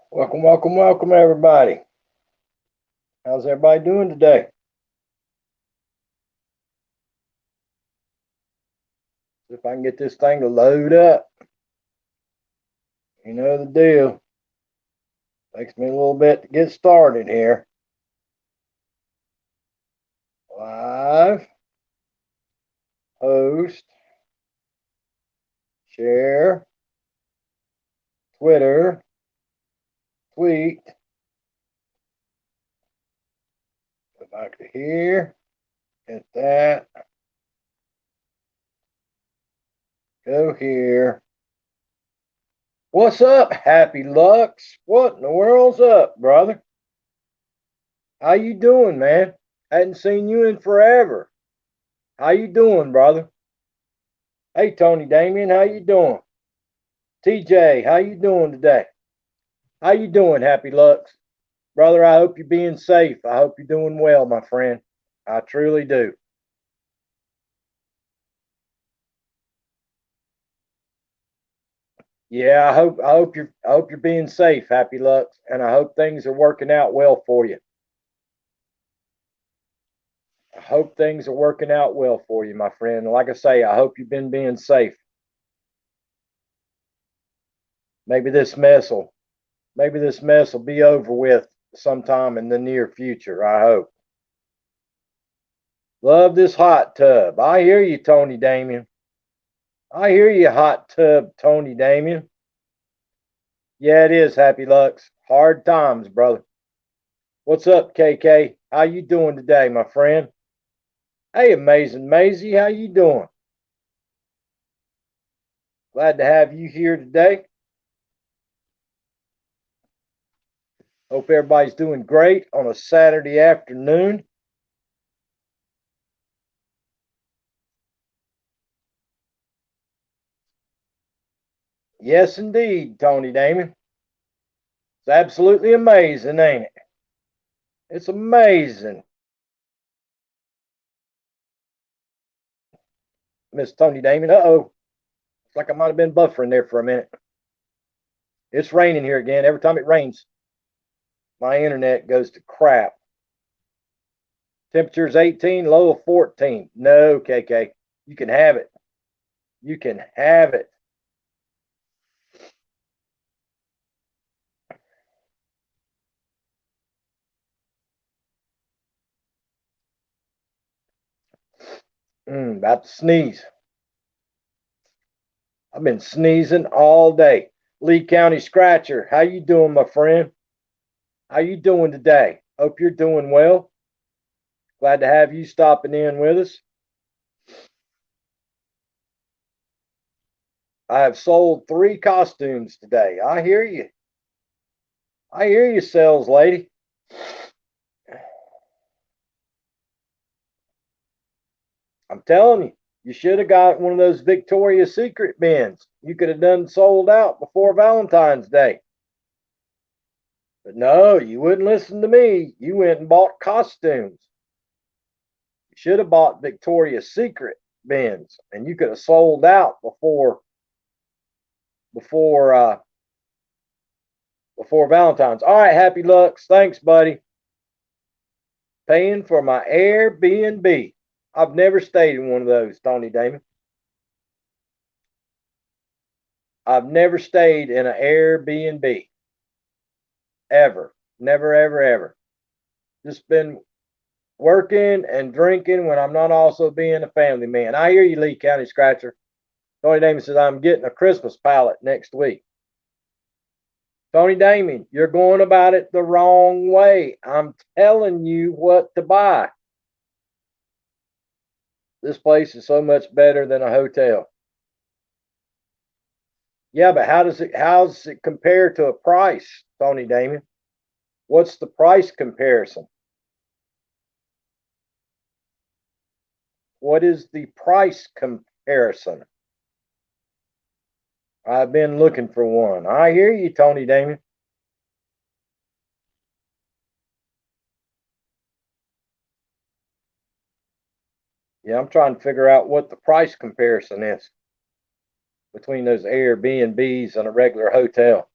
Welcome, welcome, welcome, everybody. How's everybody doing today? See if I can get this thing to load up. You know the deal. Takes me a little bit to get started here. Live, host, share, Twitter, tweet. Go back to here. Hit that. Go here. What's up, Happy Lux? What in the world's up, brother? How you doing, man? Hadn't seen you in forever. How you doing, brother? Hey, Tony Damien, how you doing? TJ, how you doing today? How you doing, Happy Lux? Brother, I hope you're being safe. I hope you're doing well, my friend. I truly do. Yeah, I hope you're being safe, Happy Lux, and I hope things are working out well for you. I hope things are working out well for you, my friend. Like I say, I hope you've been being safe. Maybe this mess will maybe this mess will be over with sometime in the near future. I hope. Love this hot tub. I hear you, Tony Damien. I hear you, hot tub, Tony Damien. Yeah, it is, Happy Lux. Hard times, brother. What's up, KK? How you doing today, my friend? Hey, Amazing Maisie, how you doing? Glad to have you here today. Hope everybody's doing great on a Saturday afternoon. Yes, indeed, Tony Damon. It's absolutely amazing, ain't it? It's amazing, Miss Tony Damon. Uh-oh. It's like I might have been buffering there for a minute. It's raining here again. Every time it rains, my internet goes to crap. Temperature's 18, low of 14. No, KK. You can have it. You can have it. About to sneeze. I've been sneezing all day. Lee County Scratcher, how you doing, my friend? How you doing today? Hope you're doing well. Glad to have you stopping in with us. I have sold 3 costumes today. I hear you. I hear you, sales lady. I'm telling you, you should have got one of those Victoria's Secret bins. You could have done sold out before Valentine's Day. But no, you wouldn't listen to me. You went and bought costumes. You should have bought Victoria's Secret bins, and you could have sold out before before Valentine's. All right, Happy Lux. Thanks, buddy. Paying for my Airbnb. I've never stayed in one of those, Tony Damon. I've never stayed in an Airbnb ever. Never, ever, ever. Just been working and drinking when I'm not also being a family man. I hear you, Lee County Scratcher. Tony Damon says I'm getting a Christmas palette next week. Tony Damon, you're going about it the wrong way. I'm telling you what to buy. This place is so much better than a hotel. Yeah, but how's it compare to a price, Tony Damon? What's the price comparison? What is the price comparison? I've been looking for one. I hear you, Tony Damon. Yeah, I'm trying to figure out what the price comparison is between those Airbnbs and a regular hotel.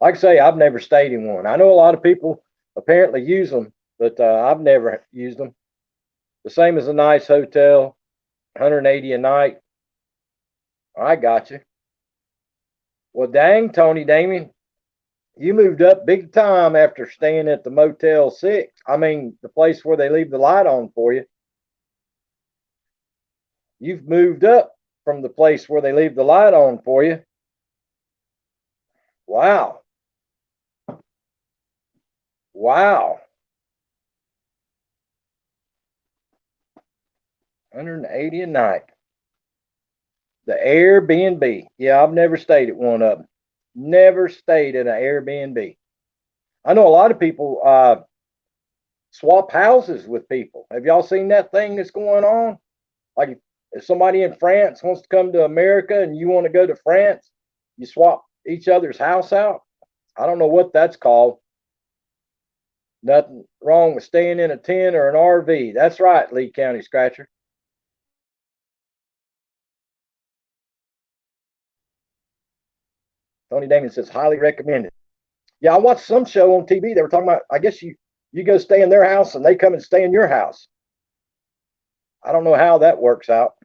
Like I say, I've never stayed in one. I know a lot of people apparently use them, but I've never used them. The same as a nice hotel, 180 a night. I got you. Well, dang, Tony Damien, you moved up big time after staying at the Motel 6. I mean, the place where they leave the light on for you. You've moved up from the place where they leave the light on for you. Wow. Wow. 180 a night. The Airbnb. Yeah, I've never stayed at one of them. Never stayed at an Airbnb. I know a lot of people swap houses with people. Have y'all seen that thing that's going on? Like if somebody in France wants to come to America and you want to go to France, you swap each other's house out. I don't know what that's called. Nothing wrong with staying in a tent or an RV. That's right, Lee County Scratcher. Tony Damon says highly recommended. Yeah, I watched some show on TV. They were talking about. I guess you go stay in their house and they come and stay in your house. I don't know how that works out.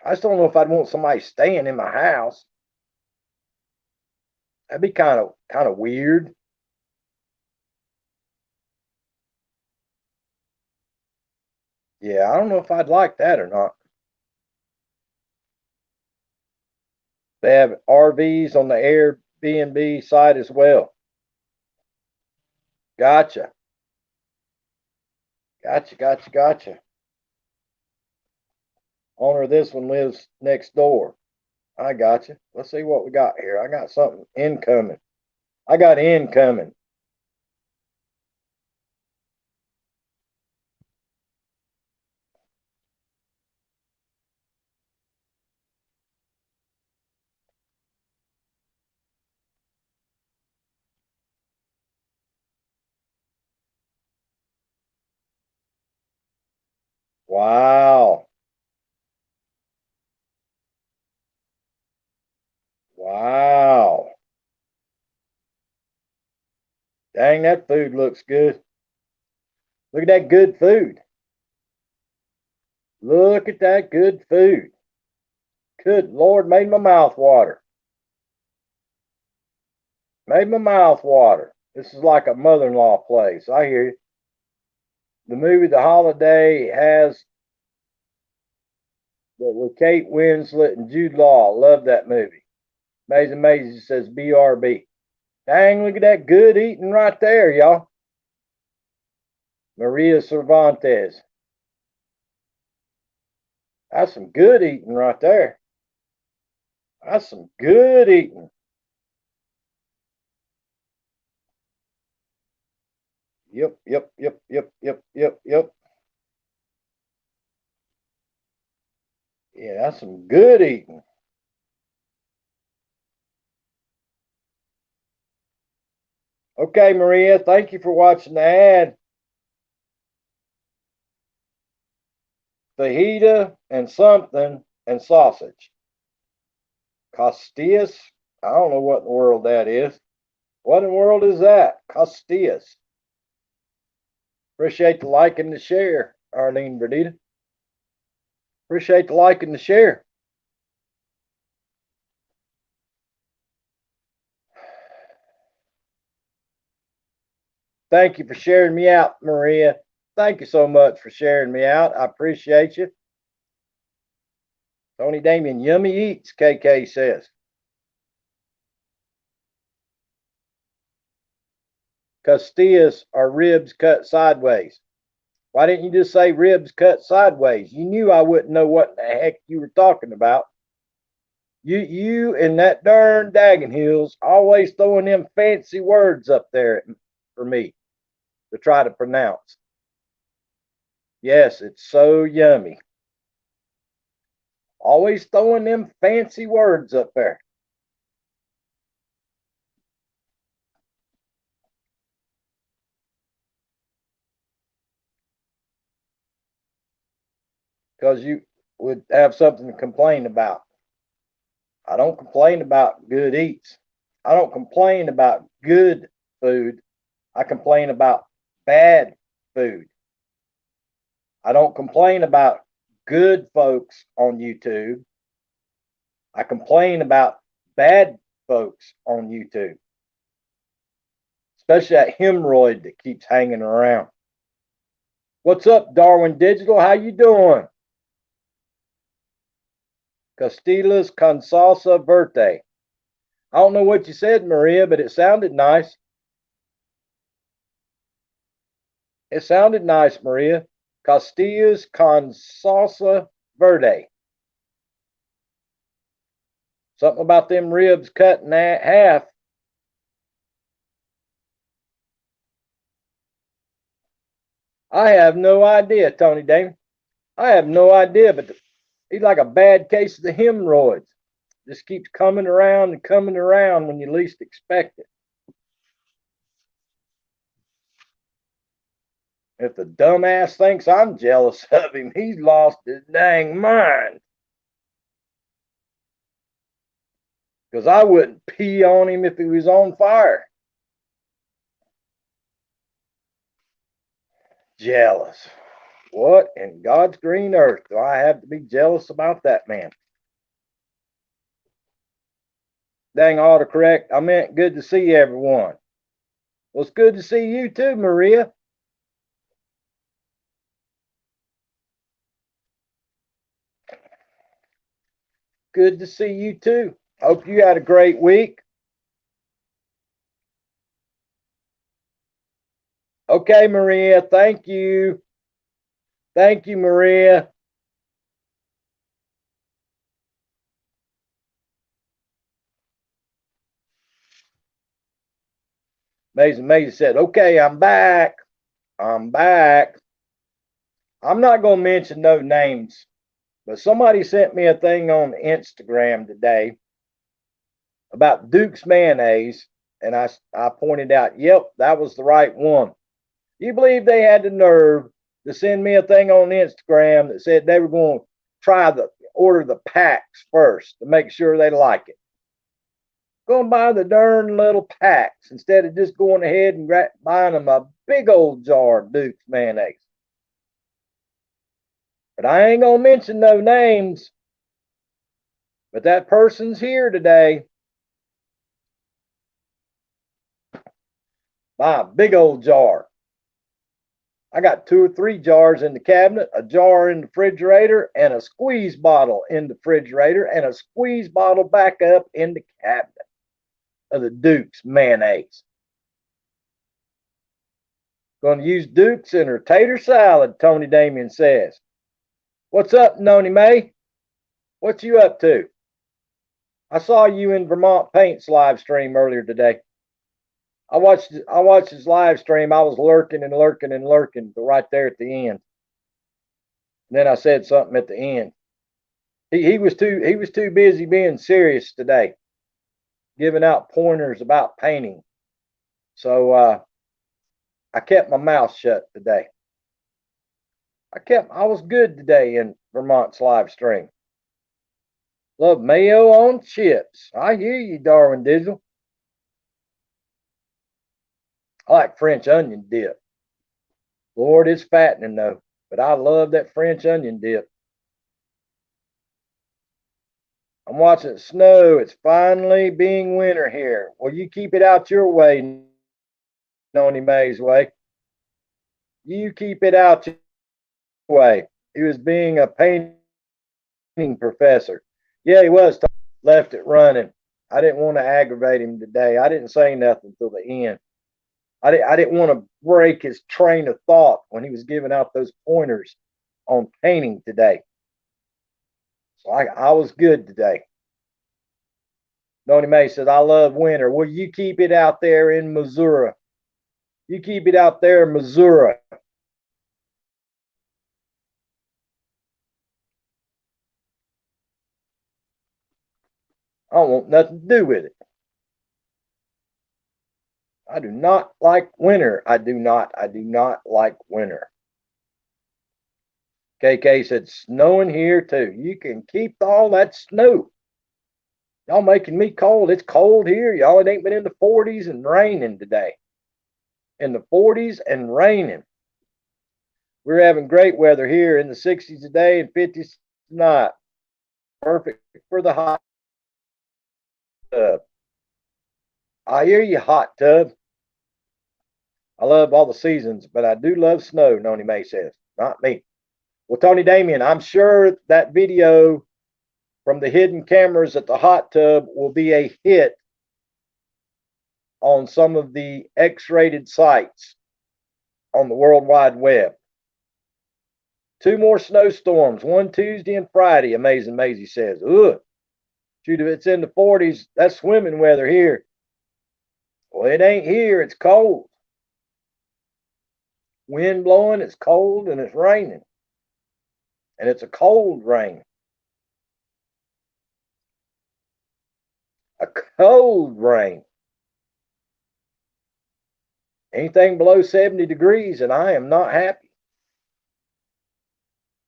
I just don't know if I'd want somebody staying in my house. That'd be kind of weird. Yeah, I don't know if I'd like that or not. They have RVs on the Airbnb site as well. Gotcha. Gotcha. Owner of this one lives next door. I gotcha. Let's see what we got here. I got something incoming. I got incoming. Wow. Wow. Dang, that food looks good. Look at that good food. Look at that good food. Good Lord, made my mouth water. Made my mouth water. This is like a mother-in-law place. I hear you. The movie The Holiday has with Kate Winslet and Jude Law. Love that movie. Amazing says BRB. Dang, look at that good eating right there, y'all. Maria Cervantes. That's some good eating right there. That's some good eating. Yep. Yeah, that's some good eating. Okay, Maria, thank you for watching the ad. Fajita and something and sausage. Costillas? I don't know what in the world that is. What in the world is that? Costillas. Appreciate the like and the share, Arlene Verdita. Appreciate the like and the share. Thank you for sharing me out, Maria. Thank you so much for sharing me out. I appreciate you. Tony Damien, yummy eats, KK says. Costillas are ribs cut sideways. Why didn't you just say ribs cut sideways? You knew I wouldn't know what the heck you were talking about. You and that darn Daggin Hills always throwing them fancy words up there for me to try to pronounce. Yes, it's so yummy. Always throwing them fancy words up there. Because you would have something to complain about. I don't complain about good eats. I don't complain about good food. I complain about bad food. I don't complain about good folks on YouTube. I complain about bad folks on YouTube, especially that hemorrhoid that keeps hanging around. What's up, Darwin Digital? How you doing? Costillas con salsa verde. I don't know what you said, Maria, but it sounded nice. It sounded nice, Maria. Costillas con salsa verde. Something about them ribs cut in half. I have no idea, Tony Damon. I have no idea, but he's like a bad case of the hemorrhoids. Just keeps coming around and coming around when you least expect it. If the dumbass thinks I'm jealous of him, he's lost his dang mind. Because I wouldn't pee on him if he was on fire. Jealous. What in God's green earth do I have to be jealous about that man? Dang autocorrect. I meant good to see everyone. Well, it's good to see you too, Maria. Good to see you too. Hope you had a great week. Okay, Maria. Thank you. Thank you, Maria. Mason said, okay, I'm back. I'm back. I'm not going to mention no names, but somebody sent me a thing on Instagram today about Duke's mayonnaise, and I pointed out, yep, that was the right one. You believe they had the nerve to send me a thing on Instagram that said they were going to order the packs first to make sure they like it. Go and buy the darn little packs instead of just going ahead and buying them a big old jar of Duke's mayonnaise. But I ain't gonna mention no names. But that person's here today. Buy a big old jar. I got 2 or 3 jars in the cabinet, a jar in the refrigerator, and a squeeze bottle in the refrigerator, and a squeeze bottle back up in the cabinet of the Duke's mayonnaise. Going to use Duke's in her tater salad, Tony Damien says. What's up, Noni May? What you up to? I saw you in Vermont Paint's live stream earlier today. I watched his live stream. I was lurking and lurking and lurking, but right there at the end. And then I said something at the end. He was too busy being serious today, giving out pointers about painting. So I kept my mouth shut today. I was good today in Vermont's live stream. Love mayo on chips. I hear you, Darwin Digital. I like French onion dip. Lord, it's fattening though, but I love that French onion dip. I'm watching it snow. It's finally being winter here. Well, you keep it out your way, Noni May's way. You keep it out your way. He was being a painting professor. Yeah, he was. Left it running. I didn't want to aggravate him today. I didn't say nothing till the end. I didn't want to break his train of thought when he was giving out those pointers on painting today. So I was good today. Noni May says, I love winter. Well, you keep it out there in Missouri. You keep it out there in Missouri. I don't want nothing to do with it. I do not like winter. I do not like winter. KK said, snowing here too. You can keep all that snow. Y'all making me cold. It's cold here. Y'all, it ain't been in the 40s and raining today. In the 40s and raining. We're having great weather here in the 60s today and 50s tonight. Perfect for the hot tub. I hear you, hot tub. I love all the seasons, but I do love snow, Noni May says. Not me. Well, Tony Damien, I'm sure that video from the hidden cameras at the hot tub will be a hit on some of the X-rated sites on the World Wide Web. 2 more snowstorms, one Tuesday and Friday, Amazing Maisie says. Ugh. Shoot, if it's in the 40s, that's swimming weather here. Well, it ain't here. It's cold. Wind blowing, it's cold, and it's raining. And it's a cold rain. A cold rain. Anything below 70 degrees, and I am not happy.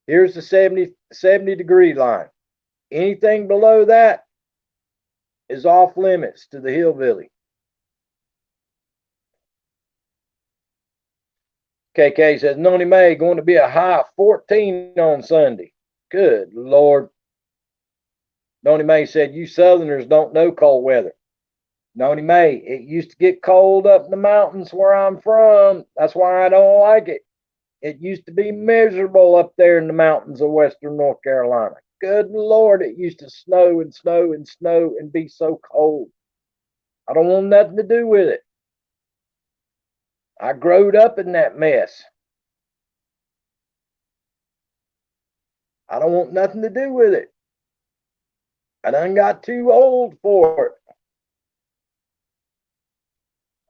Here's the 70 degree line. Anything below that is off limits to the hillbilly. KK says, Noni May going to be a high of 14 on Sunday. Good Lord. Noni May said, you Southerners don't know cold weather. Noni May, it used to get cold up in the mountains where I'm from. That's why I don't like it. It used to be miserable up there in the mountains of western North Carolina. Good Lord, it used to snow and snow and snow and be so cold. I don't want nothing to do with it. I growed up in that mess. I don't want nothing to do with it. I done got too old for it.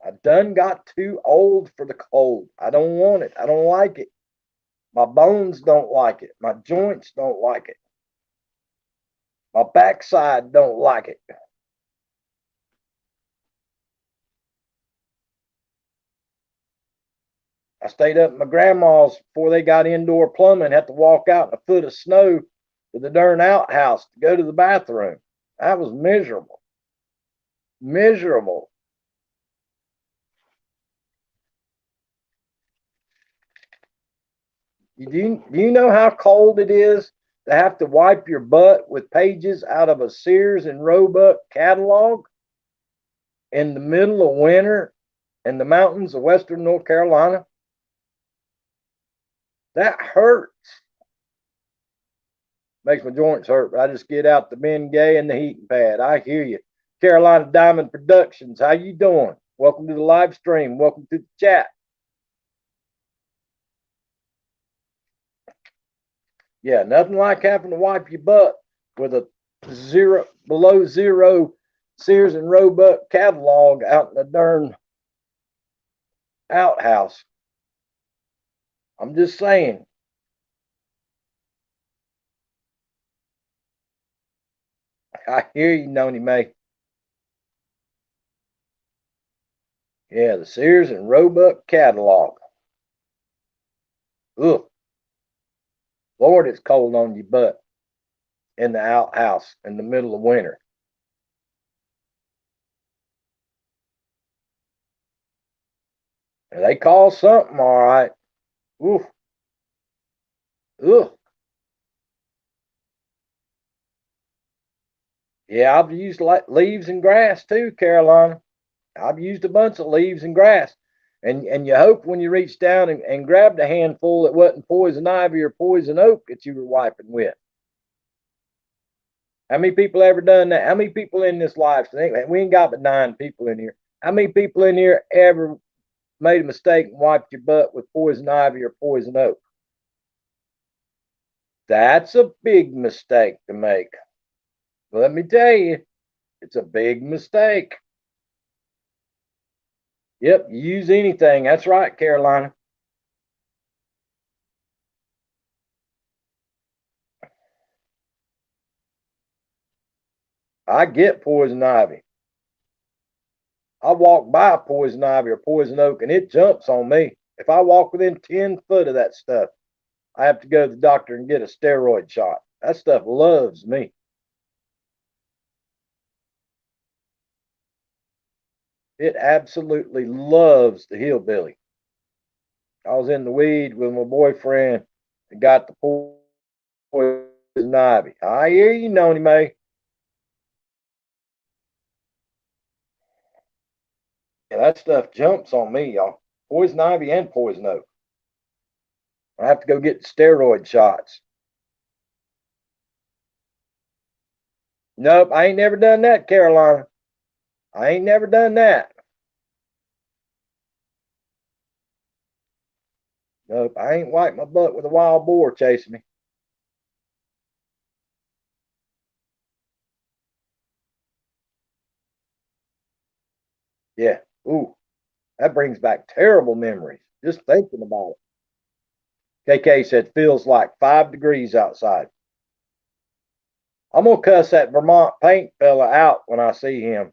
I done got too old for the cold. I don't want it. I don't like it. My bones don't like it. My joints don't like it. My backside don't like it. I stayed up at my grandma's before they got indoor plumbing, had to walk out in a foot of snow to the darn outhouse to go to the bathroom. That was miserable. Miserable. Do you know how cold it is to have to wipe your butt with pages out of a Sears and Roebuck catalog in the middle of winter in the mountains of western North Carolina? That hurts. Makes my joints hurt, but I just get out the Bengay and the heating pad. I hear you. Carolina Diamond Productions, how you doing? Welcome to the live stream. Welcome to the chat. Yeah, nothing like having to wipe your butt with a below zero Sears and Roebuck catalog out in the darn outhouse. I'm just saying. I hear you, Noni May. Yeah, the Sears and Roebuck catalog. Ugh. Lord, it's cold on your butt in the outhouse in the middle of winter. And they call something all right. Oof. Ugh. Yeah, I've used leaves and grass too, Carolina. I've used a bunch of leaves and grass. And you hope when you reach down and grabbed a handful that wasn't poison ivy or poison oak that you were wiping with. How many people ever done that? How many people in this life? We ain't got but 9 people in here. How many people in here ever made a mistake and wiped your butt with poison ivy or poison oak? That's a big mistake to make. Let me tell you, it's a big mistake. Yep, use anything. That's right, Carolina. I get poison ivy. I walk by poison ivy or poison oak and it jumps on me. If I walk within 10 foot of that stuff, I have to go to the doctor and get a steroid shot. That stuff loves me. It absolutely loves the hillbilly. I was in the weed with my boyfriend and got the poison ivy. I hear you, Noni May. Yeah, that stuff jumps on me, y'all. Poison ivy and poison oak. I have to go get steroid shots. Nope, I ain't never done that, Carolina. I ain't never done that. Nope, I ain't wiped my butt with a wild boar chasing me. Yeah. Ooh, that brings back terrible memories. Just thinking about it. KK said feels like 5 degrees outside. I'm gonna cuss that Vermont paint fella out when I see him.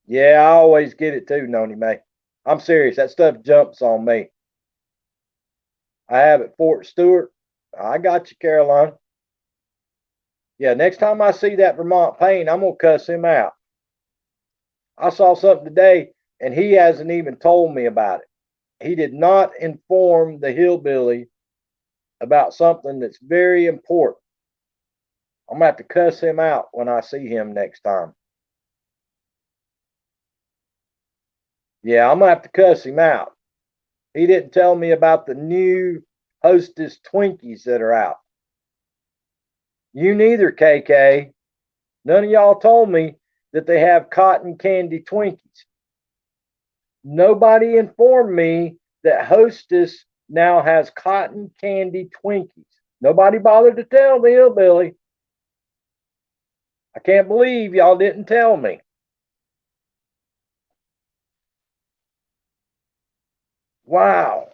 Yeah, I always get it too, Noni May. I'm serious. That stuff jumps on me. I have at Fort Stewart. I got you, Caroline. Yeah, next time I see that Vermont paint, I'm gonna cuss him out. I saw something today, and he hasn't even told me about it. He did not inform the hillbilly about something that's very important. I'm gonna have to cuss him out when I see him next time. Yeah, I'm gonna have to cuss him out. He didn't tell me about the new Hostess Twinkies that are out. You neither, KK. None of y'all told me that they have cotton candy Twinkies. Nobody informed me that Hostess now has cotton candy Twinkies. Nobody bothered to tell the hillbilly. I can't believe y'all didn't tell me. Wow.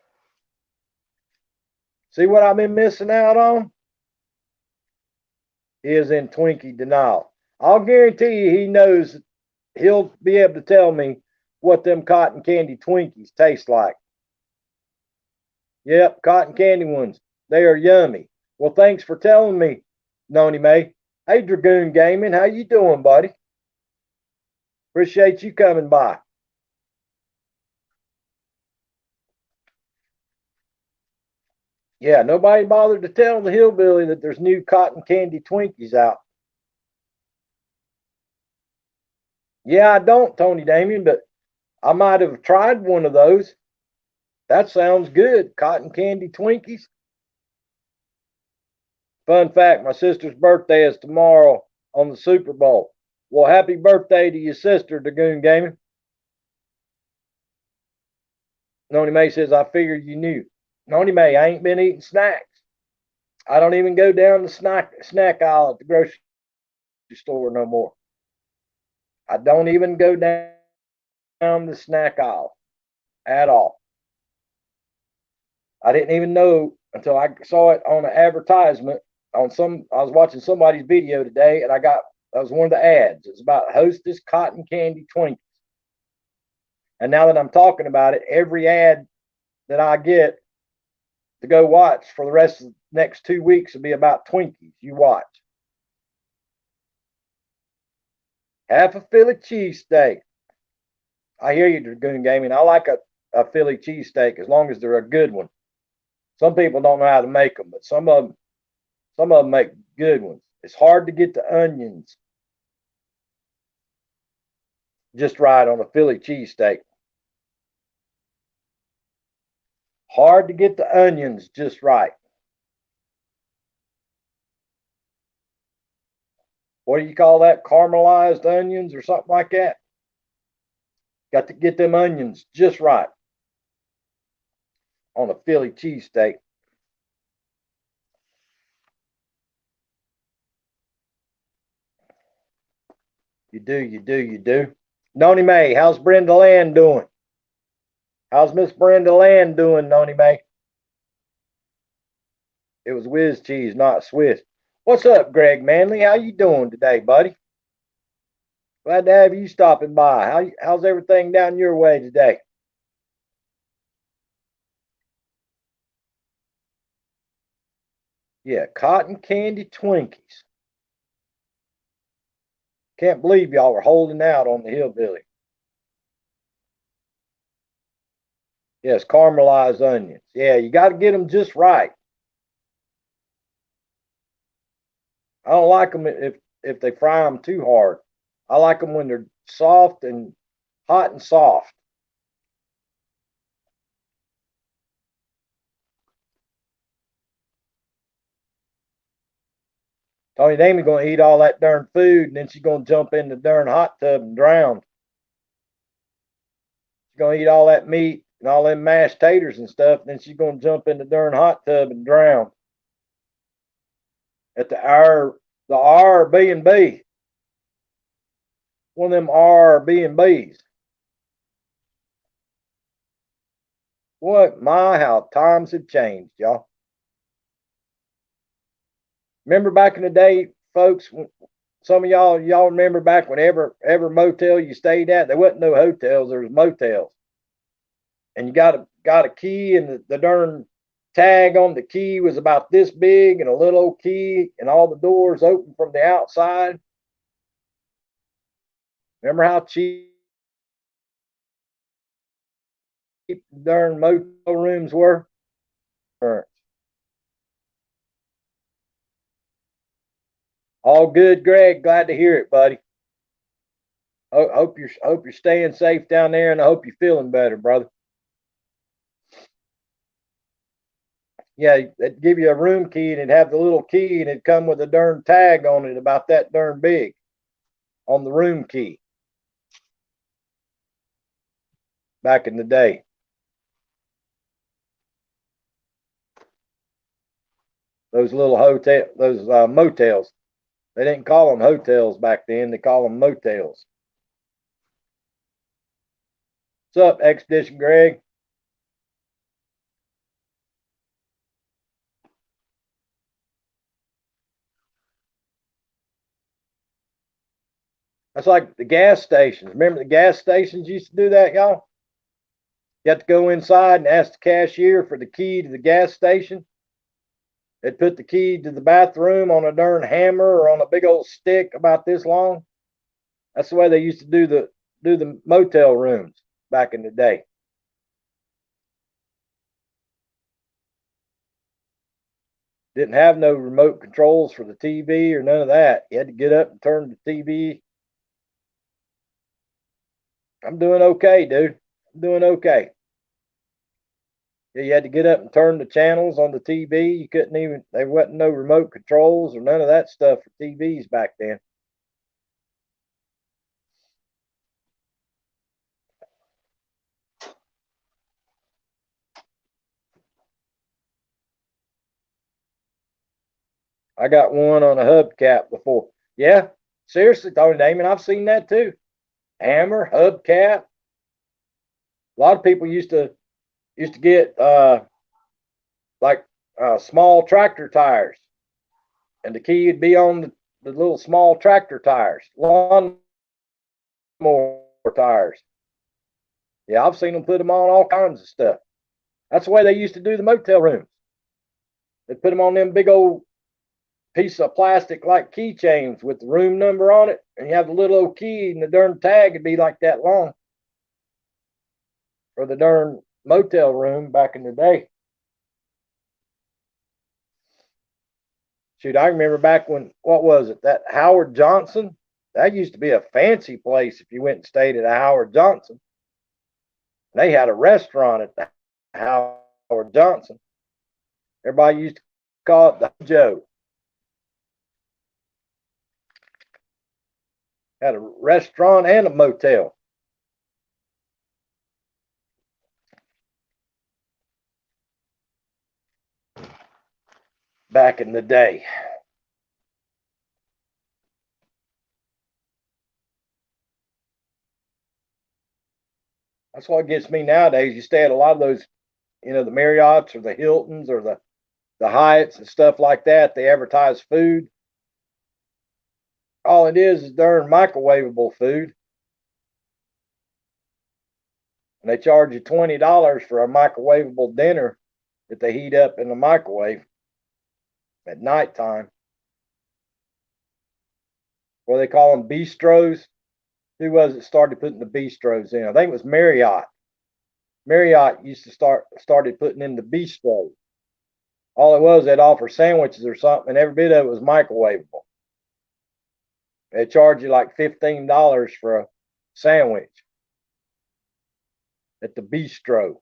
See what I've been missing out on? He is in Twinkie denial. I'll guarantee you he knows he'll be able to tell me what them cotton candy Twinkies taste like. Yep, cotton candy ones. They are yummy. Well, thanks for telling me, Noni May. Hey, Dragoon Gaming, how you doing, buddy? Appreciate you coming by. Yeah, nobody bothered to tell the hillbilly that there's new cotton candy Twinkies out. Yeah, I don't, Tony Damien, but I might have tried one of those. That sounds good. Cotton candy Twinkies. Fun fact, my sister's birthday is tomorrow on the Super Bowl. Well, happy birthday to your sister, Dragoon Gaming. Noni May says, I figured you knew. Noni May, I ain't been eating snacks. I don't even go down the snack aisle at the grocery store no more. I don't even go down the snack aisle at all. I didn't even know until I saw it on an advertisement on some. I was watching somebody's video today, and that was one of the ads. It's about Hostess cotton candy Twinkies. And now that I'm talking about it, every ad that I get to go watch for the rest of the next 2 weeks will be about Twinkies. You watch. Half a Philly cheesesteak. I hear you, Dragoon Gaming. I like a Philly cheesesteak as long as they're a good one. Some people don't know how to make them, but some of them make good ones. It's hard to get the onions just right on a Philly cheesesteak. Hard to get the onions just right. What do you call that? Caramelized onions or something like that? Got to get them onions just right on a Philly cheesesteak. You do, you do, you do. Noni May, how's Brenda Land doing? How's Miss Brenda Land doing, Noni May? It was whiz cheese, not Swiss. What's up, Greg Manley? How you doing today, buddy? Glad to have you stopping by. How's everything down your way today? Yeah, cotton candy Twinkies. Can't believe y'all were holding out on the hillbilly. Yes, caramelized onions. Yeah, you got to get them just right. I don't like them if they fry them too hard. I like them when they're soft and hot and soft. Tony Damie's gonna eat all that darn food, and then she's gonna jump in the darn hot tub and drown. She's gonna eat all that meat and all them mashed taters and stuff, and then she's gonna jump in the darn hot tub and drown at the Airbnb, one of them Airbnbs. What my how times have changed, y'all. Remember back in the day, folks? Some of y'all remember back when ever motel you stayed at, there wasn't no hotels, there was motels, and you got a key, and the darn tag on the key was about this big, and a little old key, and all the doors open from the outside. Remember how cheap the darn motel rooms were? All good, Greg. Glad to hear it, buddy. Hope you're staying safe down there, and I hope you're feeling better, brother. Yeah, they'd give you a room key, and it'd have the little key, and it'd come with a darn tag on it about that darn big on the room key back in the day. Those little those motels. They didn't call them hotels back then. They call them motels. What's up, Expedition Greg? That's like the gas stations. Remember the gas stations used to do that, y'all? You have to go inside and ask the cashier for the key to the gas station. They'd put the key to the bathroom on a darn hammer or on a big old stick about this long. That's the way they used to do the motel rooms back in the day. Didn't have no remote controls for the TV or none of that. You had to get up and turn the TV. I'm doing okay, dude. I'm doing okay. Yeah, you had to get up and turn the channels on the TV. You couldn't even, there wasn't no remote controls or none of that stuff for TVs back then. I got one on a hubcap before. Yeah, seriously, Tony Damon, I've seen that too. Hammer, hubcap. A lot of people used to get like small tractor tires, and the key would be on the little small tractor tires, lawn mower tires. Yeah, I've seen them put them on all kinds of stuff. That's the way they used to do the motel rooms. They put them on them big old piece of plastic like keychains with the room number on it, and you have the little old key, and the darn tag would be like that long for the darn motel room back in the day. Shoot, I remember back when, what was it, that Howard Johnson? That used to be a fancy place if you went and stayed at a Howard Johnson. They had a restaurant at the Howard Johnson. Everybody used to call it the Joe. Had a restaurant and a motel back in the day. That's what gets me nowadays. You stay at a lot of those, the Marriotts or the Hiltons or the Hyatts and stuff like that. They advertise food. All it is darn microwavable food. And they charge you $20 for a microwavable dinner that they heat up in the microwave at nighttime. What they call them, bistros. Who was it started putting the bistros in? I think it was Marriott. Marriott used to started putting in the bistro. All it was, they'd offer sandwiches or something, and every bit of it was microwavable. They charge you like $15 for a sandwich at the bistro.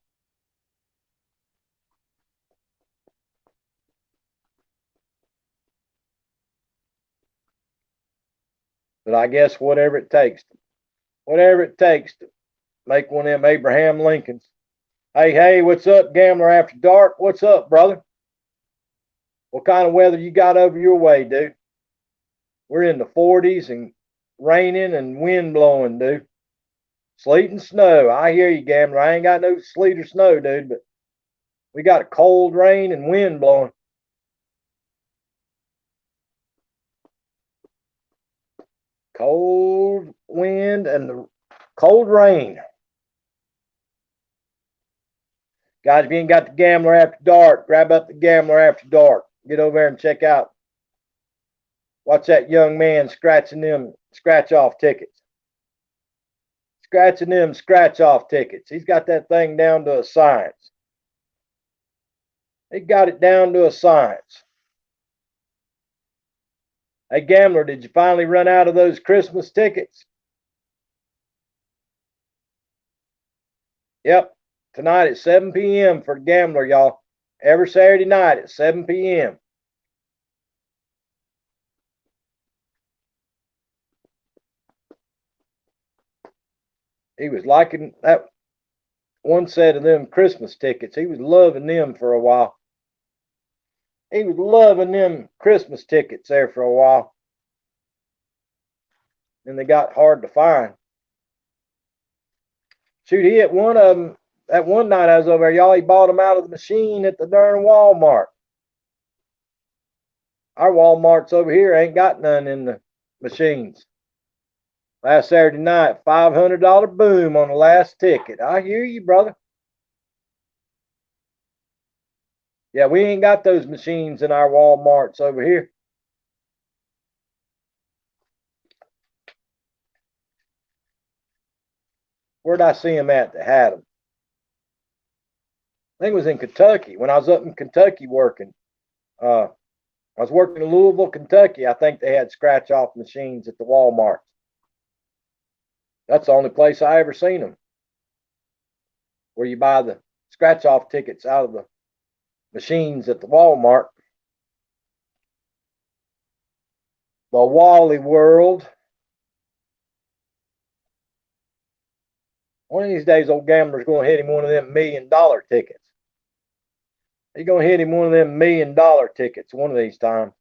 But I guess whatever it takes to make one of them Abraham Lincolns. Hey, what's up, Gambler After Dark? What's up, brother? What kind of weather you got over your way, dude? We're in the 40s and raining and wind blowing, dude. Sleet and snow. I hear you, Gambler. I ain't got no sleet or snow, dude, but we got a cold rain and wind blowing. Cold wind and the cold rain. Guys, if you ain't got the Gambler After Dark, grab up the Gambler After Dark. Get over there and check out. Watch that young man scratching them scratch-off tickets. Scratching them scratch-off tickets. He's got that thing down to a science. He got it down to a science. Hey, Gambler, did you finally run out of those Christmas tickets? Yep. Tonight at 7 p.m. for Gambler, y'all. Every Saturday night at 7 p.m. He was liking that one set of them Christmas tickets. He was loving them for a while. He was loving them Christmas tickets there for a while. And they got hard to find. Shoot, he hit one of them. That one night I was over there, y'all, he bought them out of the machine at the darn Walmart. Our Walmarts over here ain't got none in the machines. Last Saturday night, $500 boom on the last ticket. I hear you, brother. Yeah, we ain't got those machines in our Walmarts over here. Where'd I see him at that had them? I think it was in Kentucky. When I was up in Kentucky working, I was working in Louisville, Kentucky. I think they had scratch off machines at the Walmart. That's the only place I ever seen them, where you buy the scratch off tickets out of the machines at the Walmart. The Wally World. One of these days, old Gambler's going to hit him one of them $1 million tickets. He's going to hit him one of them $1 million tickets one of these times.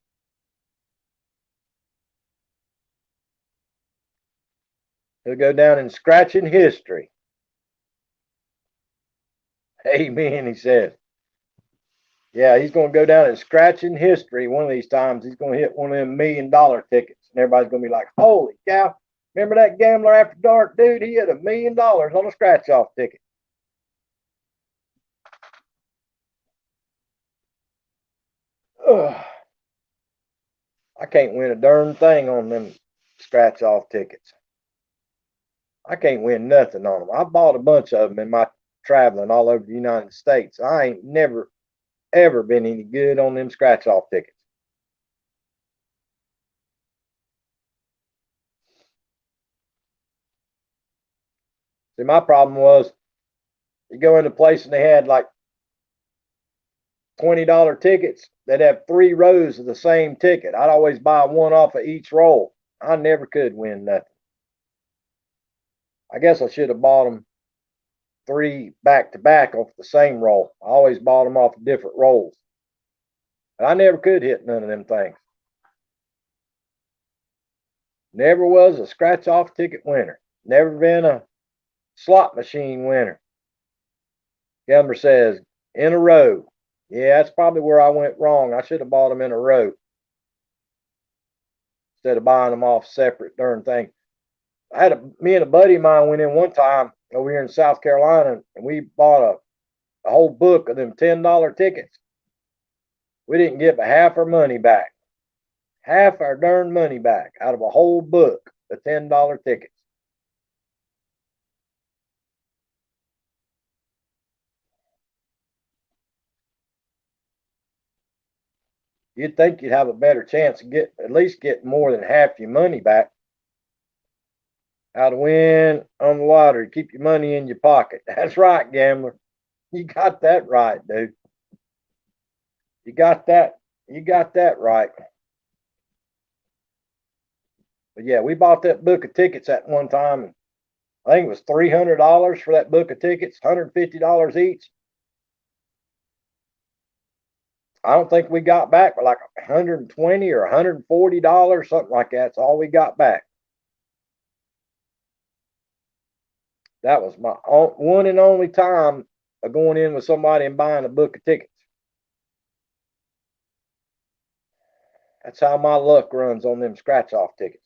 He'll go down in scratching history. Amen, he says. Yeah, he's going to go down in scratching history one of these times. He's going to hit one of them $1 million tickets. And everybody's going to be like, holy cow. Remember that Gambler After Dark dude? He had $1 million on a scratch off ticket. Ugh. I can't win a darn thing on them scratch off tickets. I can't win nothing on them. I bought a bunch of them in my traveling all over the United States. I ain't never, ever been any good on them scratch off tickets. See, my problem was you go into a place and they had like $20 tickets. They'd have 3 rows of the same ticket. I'd always buy one off of each roll. I never could win nothing. I guess I should have bought them 3 back to back off the same roll. I always bought them off of different rolls. But I never could hit none of them things. Never was a scratch off ticket winner. Never been a slot machine winner. Gambler says, in a row. Yeah, that's probably where I went wrong. I should have bought them in a row instead of buying them off separate darn thing. Me and a buddy of mine went in one time over here in South Carolina, and we bought a whole book of them $10 tickets. We didn't get but half our money back. Half our darn money back out of a whole book of $10 tickets. You'd think you'd have a better chance of at least getting more than half your money back. How to win on the lottery. Keep your money in your pocket. That's right, gambler. You got that right, dude. You got that. You got that right. But yeah, we bought that book of tickets at one time. And I think it was $300 for that book of tickets, $150 each. I don't think we got back but like $120 or $140, something like that. That's all we got back. That was my one and only time of going in with somebody and buying a book of tickets. That's how my luck runs on them scratch off tickets.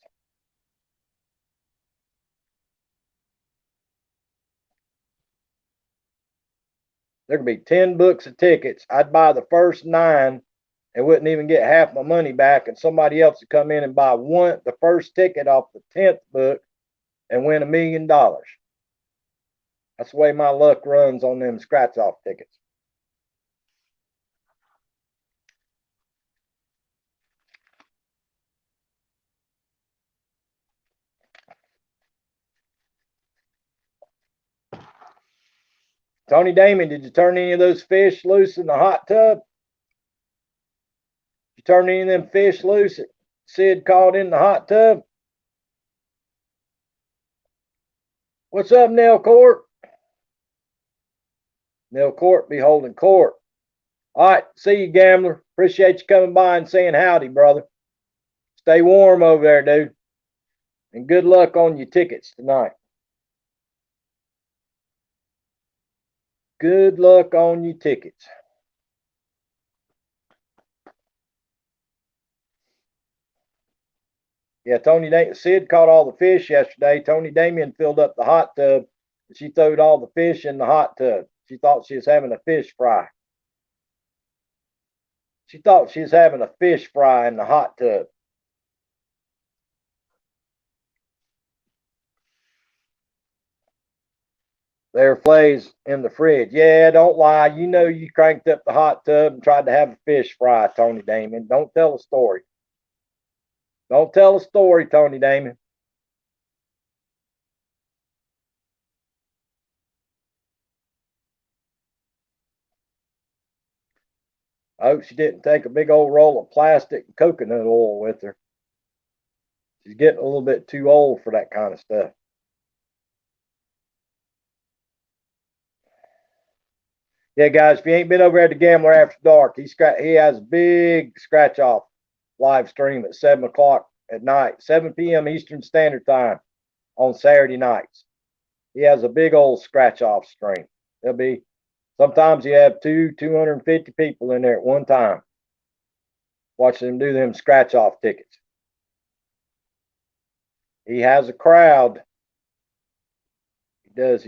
There could be 10 books of tickets. I'd buy the first 9 and wouldn't even get half my money back, and somebody else would come in and buy the first ticket off the 10th book and win $1 million. That's the way my luck runs on them scratch off tickets. Tony Damon, did you turn any of those fish loose in the hot tub? You turn any of them fish loose that Sid caught in the hot tub? What's up, Nell Court? Nell Court be holding court. All right, see you, gambler. Appreciate you coming by and saying howdy, brother. Stay warm over there, dude. And good luck on your tickets tonight. Good luck on your tickets. Yeah, Sid caught all the fish yesterday. Tony Damien filled up the hot tub. She throwed all the fish in the hot tub. She thought she was having a fish fry. She thought she was having a fish fry in the hot tub. There flays in the fridge. Yeah, don't lie. You know you cranked up the hot tub and tried to have a fish fry, Tony Damon. Don't tell a story. Don't tell a story, Tony Damon. I hope she didn't take a big old roll of plastic coconut oil with her. She's getting a little bit too old for that kind of stuff. Yeah, guys, if you ain't been over at the Gambler After Dark, he has a big scratch off live stream at 7 o'clock at night, 7 p.m. Eastern Standard Time on Saturday nights. He has a big old scratch off stream. There'll be sometimes you have 250 people in there at one time watching them do them scratch off tickets. He has a crowd. He does.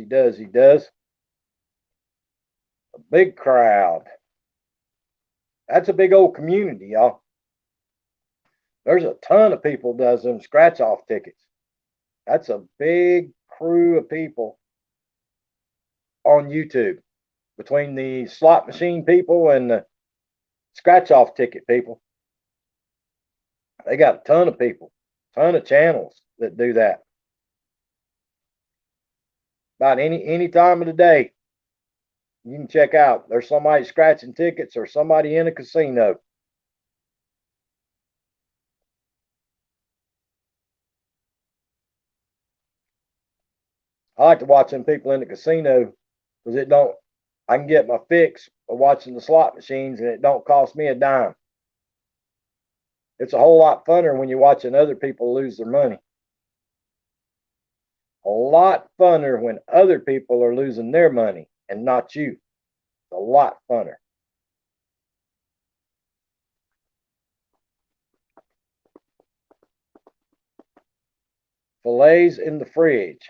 A big crowd. That's a big old community, y'all. There's a ton of people does them scratch off tickets. That's a big crew of people on YouTube between the slot machine people and the scratch off ticket people. They got a ton of people, ton of channels that do that. About any time of the day, you can check out. There's somebody scratching tickets or somebody in a casino. I like to watch them people in the casino because I can get my fix of watching the slot machines and it don't cost me a dime. It's a whole lot funner when you're watching other people lose their money. A lot funner when other people are losing their money and not you. It's a lot funner. Fillets in the fridge.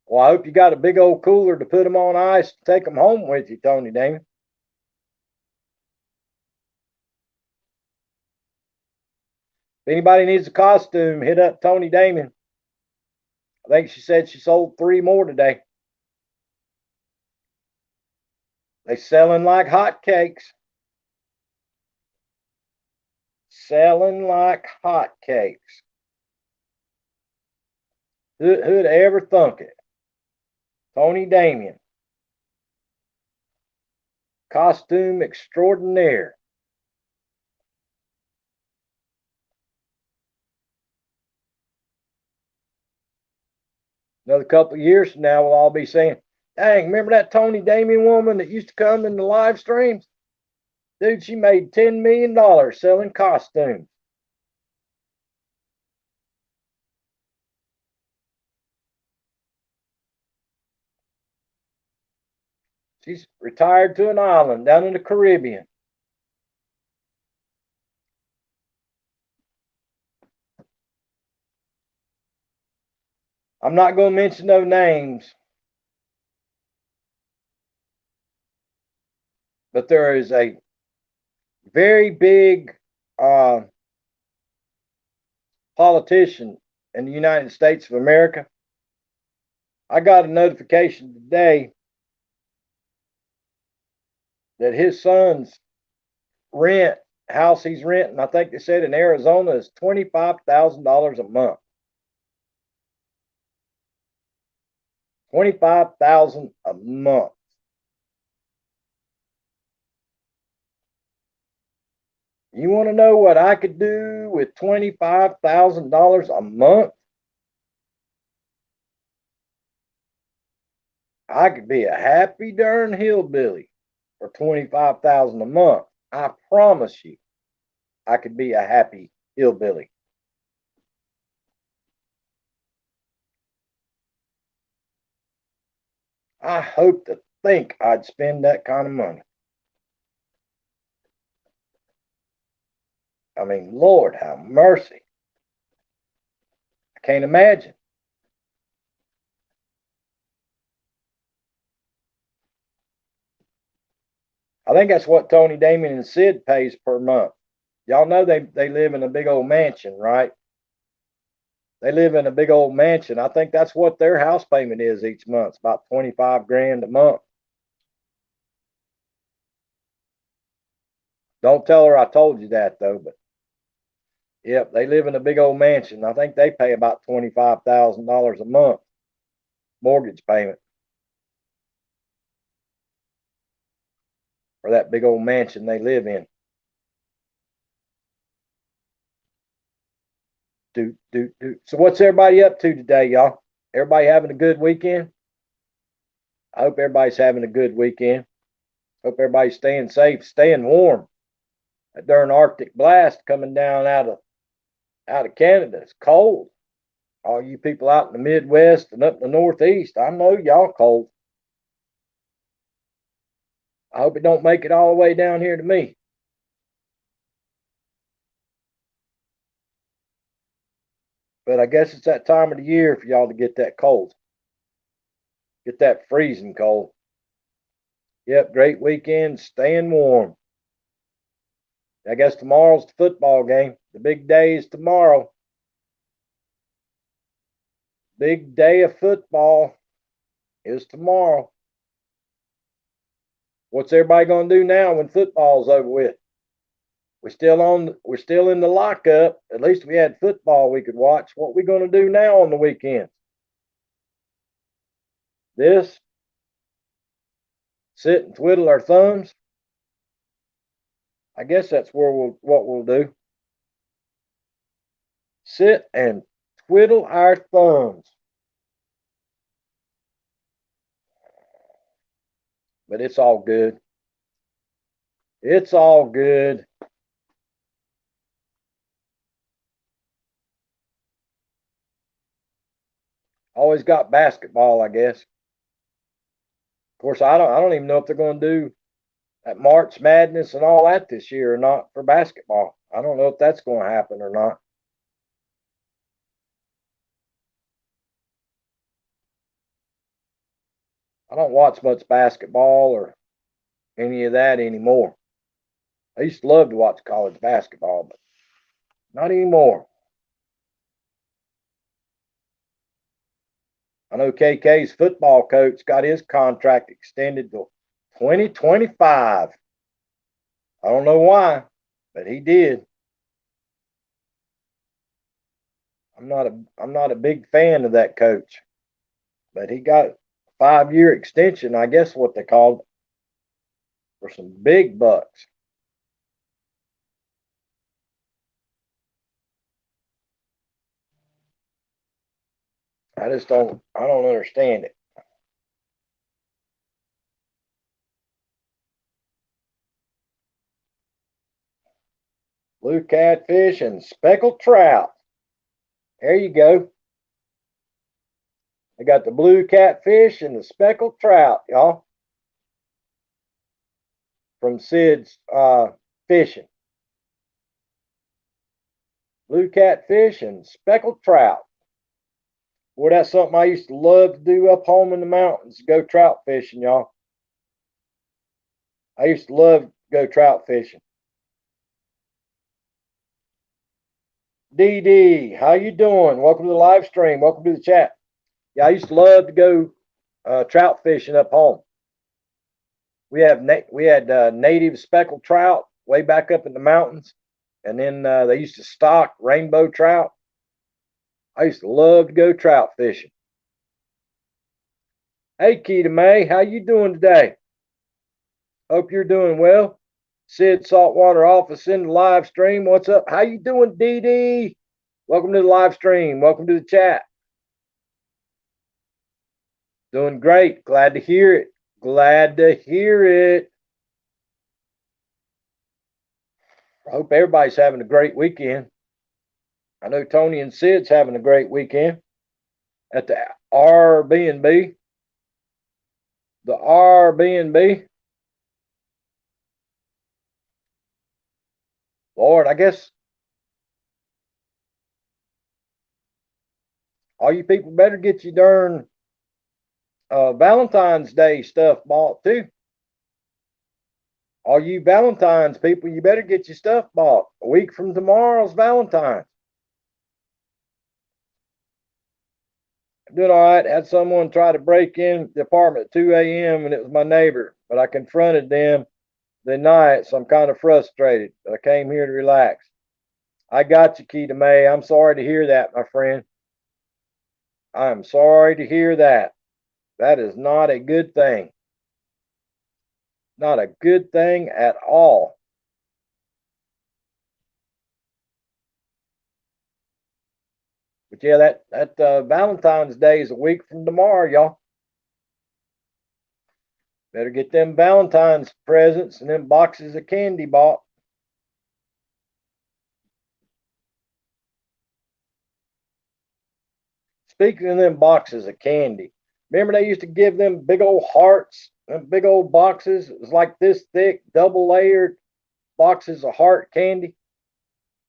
Well, I hope you got a big old cooler to put them on ice to take them home with you, Tony Damon. If anybody needs a costume, hit up Tony Damon. I think she said she sold 3 more today. They selling like hotcakes. Selling like hotcakes. Who'd ever thunk it? Tony Damien. Costume extraordinaire. Another couple of years from now, we'll all be saying, dang, remember that Tony Damien woman that used to come in the live streams? Dude, she made $10 million selling costumes. She's retired to an island down in the Caribbean. I'm not going to mention no names, but there is a very big politician in the United States of America. I got a notification today that his son's rent house he's renting, I think they said in Arizona, is $25,000 a month. 25,000 a month. You want to know what I could do with $25,000 a month? I could be a happy darn hillbilly for 25,000 a month. I promise you, I could be a happy hillbilly. I hope to think I'd spend that kind of money. I mean, Lord, have mercy. I can't imagine. I think that's what Tony Damien and Sid pays per month. Y'all know they live in a big old mansion, right? They live in a big old mansion. I think that's what their house payment is each month. It's about 25 grand a month. Don't tell her I told you that though, but yep, they live in a big old mansion. I think they pay about $25,000 a month mortgage payment for that big old mansion they live in. So what's everybody up to today, y'all? Everybody having a good weekend? I hope everybody's having a good weekend. Hope everybody's staying safe, staying warm. That darn Arctic blast coming down out of Canada. It's cold. All you people out in the Midwest and up in the Northeast, I know y'all cold. I hope it don't make it all the way down here to me. But I guess it's that time of the year for y'all to get that cold. Get that freezing cold. Yep, great weekend, staying warm. I guess tomorrow's the football game. The big day is tomorrow. Big day of football is tomorrow. What's everybody gonna do now when football's over with? We're still in the lockup. At least we had football we could watch. What we gonna do now on the weekends? This? Sit and twiddle our thumbs? I guess that's what we'll do. Sit and twiddle our thumbs. But it's all good. It's all good. Always got basketball, I guess. Of course, I don't even know if they're going to do that March Madness and all that this year or not for basketball. I don't know if that's going to happen or not. I don't watch much basketball or any of that anymore. I used to love to watch college basketball, but not anymore. I know KK's football coach got his contract extended till 2025. I don't know why, but he did. I'm not a big fan of that coach, but he got a 5-year extension, I guess what they called it, for some big bucks. I don't understand it. Blue catfish and speckled trout. There you go. I got the blue catfish and the speckled trout, y'all, from Sid's fishing. Blue catfish and speckled trout. Boy, that's something I used to love to do up home in the mountains, go trout fishing, y'all. I used to love to go trout fishing. DD, how you doing? Welcome to the live stream. Welcome to the chat. Yeah, I used to love to go trout fishing up home. We had native speckled trout way back up in the mountains, and then they used to stock rainbow trout. I used to love to go trout fishing. Hey, Keita May, how you doing today? Hope you're doing well. Sid Saltwater Office in the live stream. What's up? How you doing, DD? Welcome to the live stream. Welcome to the chat. Doing great. Glad to hear it. Glad to hear it. I hope everybody's having a great weekend. I know Tony and Sid's having a great weekend at the Airbnb. The Airbnb. Lord, I guess all you people better get your darn Valentine's Day stuff bought too. All you Valentine's people, you better get your stuff bought. A week from tomorrow's Valentine's. I'm doing all right. Had someone try to break in the apartment at 2 a.m. and it was my neighbor, but I confronted them the night, so I'm kind of frustrated. But I came here to relax. I got you, Keita May. I'm sorry to hear that, my friend. I'm sorry to hear that. That is not a good thing. Not a good thing at all. But yeah, that Valentine's Day is a week from tomorrow, y'all. Better get them Valentine's presents and them boxes of candy bought. Speaking of them boxes of candy, remember they used to give them big old hearts, them big old boxes. It was like this thick, double layered boxes of heart candy.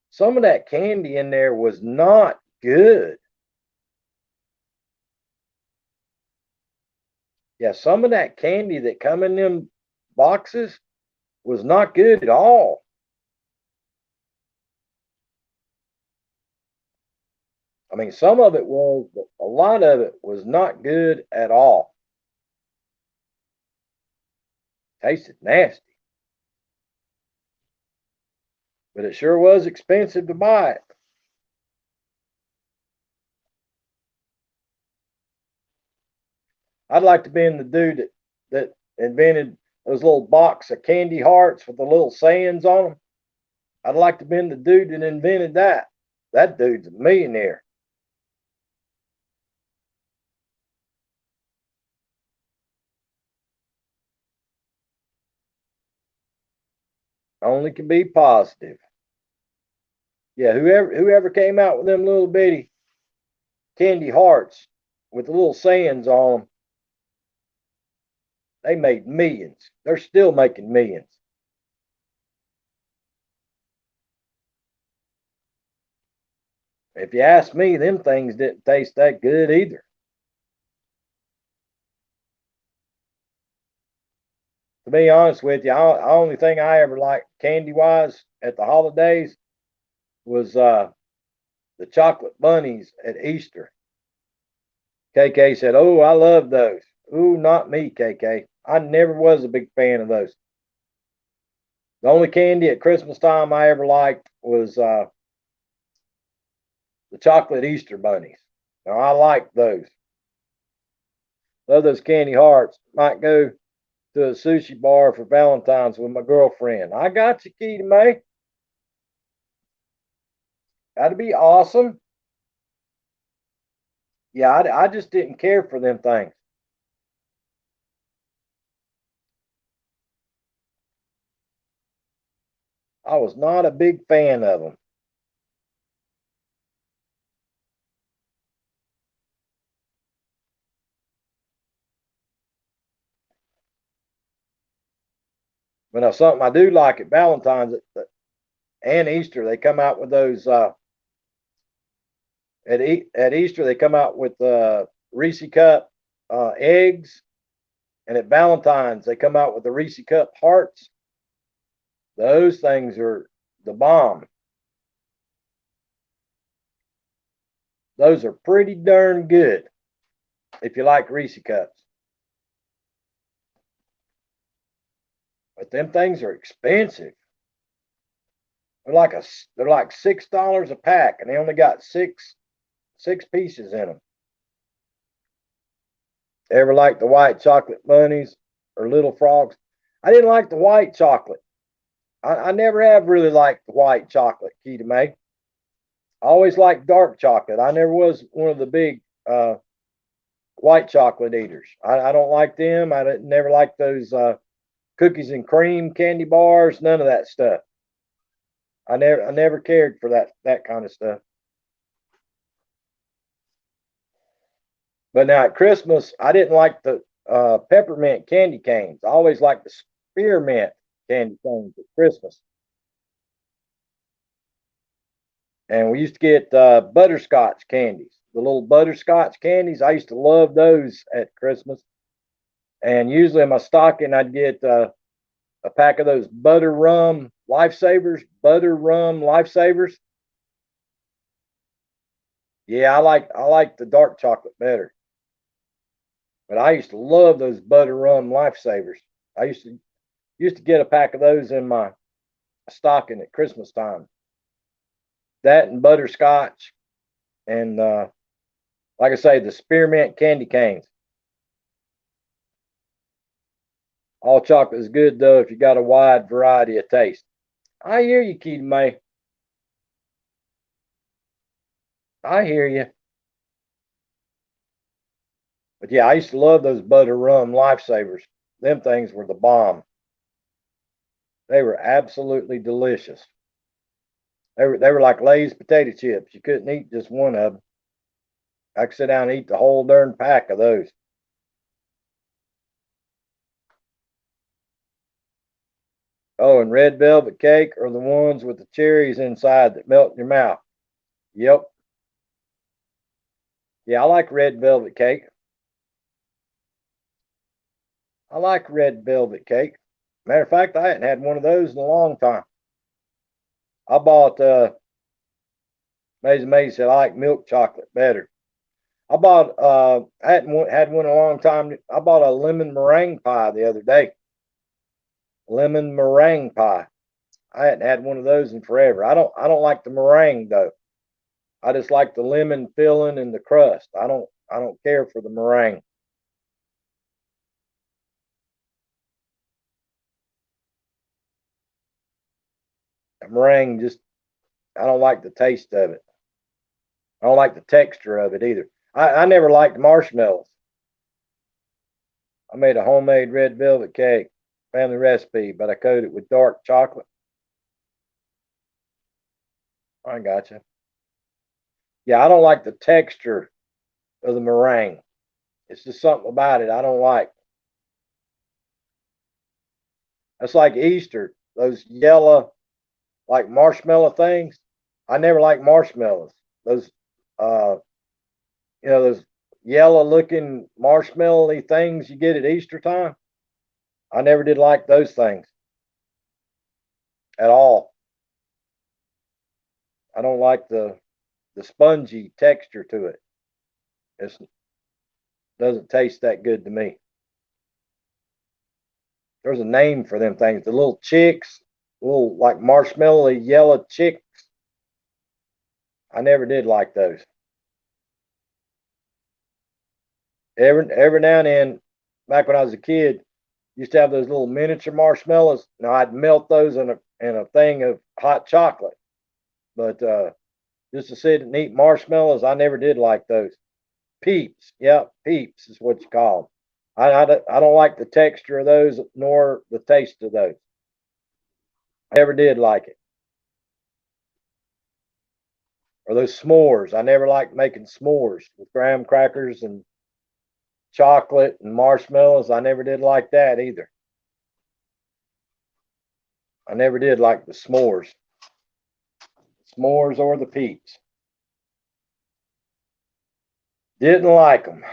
Some of that candy in there was not good. Yeah, some of that candy that come in them boxes was not good at all. I mean, some of it was, but a lot of it was not good at all. Tasted nasty, but it sure was expensive to buy it. I'd like to be in the dude that invented those little box of candy hearts with the little sayings on them. I'd like to be in the dude that invented that. That dude's a millionaire. Only can be positive. Yeah, whoever came out with them little bitty candy hearts with the little sayings on them, they made millions. They're still making millions. If you ask me, them things didn't taste that good either. To be honest with you, the only thing I ever liked candy wise at the holidays was the chocolate bunnies at Easter. KK said, "Oh, I love those." Ooh, not me, KK. I never was a big fan of those. The only candy at Christmas time I ever liked was the chocolate Easter bunnies. Now I like those. Love those candy hearts. Might go to a sushi bar for Valentine's with my girlfriend. I got you, Keita May. That'd be awesome. Yeah, I just didn't care for them things. I was not a big fan of them. But now something I do like at Valentine's and Easter, they come out with those. At Easter, they come out with Reese cup eggs, and at Valentine's, they come out with the Reese cup hearts. Those things are the bomb. Those are pretty darn good if you like Reese cups. But them things are expensive. They're like $6 a pack, and they only got six pieces in them. Ever like the white chocolate bunnies or little frogs? I didn't like the white chocolate. I never have really liked the white chocolate, Keita May. I always liked dark chocolate. I never was one of the big white chocolate eaters. I don't like them. Never liked those cookies and cream candy bars. None of that stuff. I never cared for that kind of stuff. But now at Christmas, I didn't like the peppermint candy canes. I always liked the spearmint candy canes at Christmas. And we used to get butterscotch candies, the little butterscotch candies. I used to love those at Christmas. And usually in my stocking, I'd get a pack of those butter rum lifesavers. Butter rum lifesavers. Yeah, I like the dark chocolate better. But I used to love those butter rum lifesavers. I used to get a pack of those in my stocking at Christmas time. That and butterscotch, and like I say, the spearmint candy canes. All chocolate is good though if you got a wide variety of taste. I hear you, Keita May. I hear you. But yeah, I used to love those butter rum lifesavers. Them things were the bomb. They were absolutely delicious. They were like Lay's potato chips. You couldn't eat just one of them. I could sit down and eat the whole darn pack of those. Oh, and red velvet cake are the ones with the cherries inside that melt in your mouth. Yep. Yeah, I like red velvet cake. I like red velvet cake. Matter of fact, I hadn't had one of those in a long time. I bought Maze said I like milk chocolate better. I hadn't had one in a long time. I bought a lemon meringue pie the other day. Lemon meringue pie. I hadn't had one of those in forever. I don't like the meringue though. I just like the lemon filling and the crust. I don't care for the meringue. The meringue just I don't like the taste of it. I don't like the texture of it either. I never liked marshmallows. I made a homemade red velvet cake, family recipe, but I coated it with dark chocolate. I got you. Yeah, I don't like the texture of the meringue. It's just something about it I don't like. That's like Easter, those yellow, like marshmallow things. I never like marshmallows. Those, uh, those yellow looking marshmallowy things you get at Easter time. I never did like those things at all. I don't like the spongy texture to it. It doesn't taste that good to me. There's a name for them things. The little chicks, little like marshmallow yellow chicks. I never did like those. Every now and then, back when I was a kid, used to have those little miniature marshmallows. Now I'd melt those in a thing of hot chocolate. But just to sit and eat marshmallows, I never did like those. Peeps, yeah, peeps is what you call them. I don't like the texture of those nor the taste of those. I never did like it. Or those s'mores. I never liked making s'mores with graham crackers and chocolate and marshmallows. I never did like that either. I never did like the s'mores. S'mores or the peeps. Didn't like them.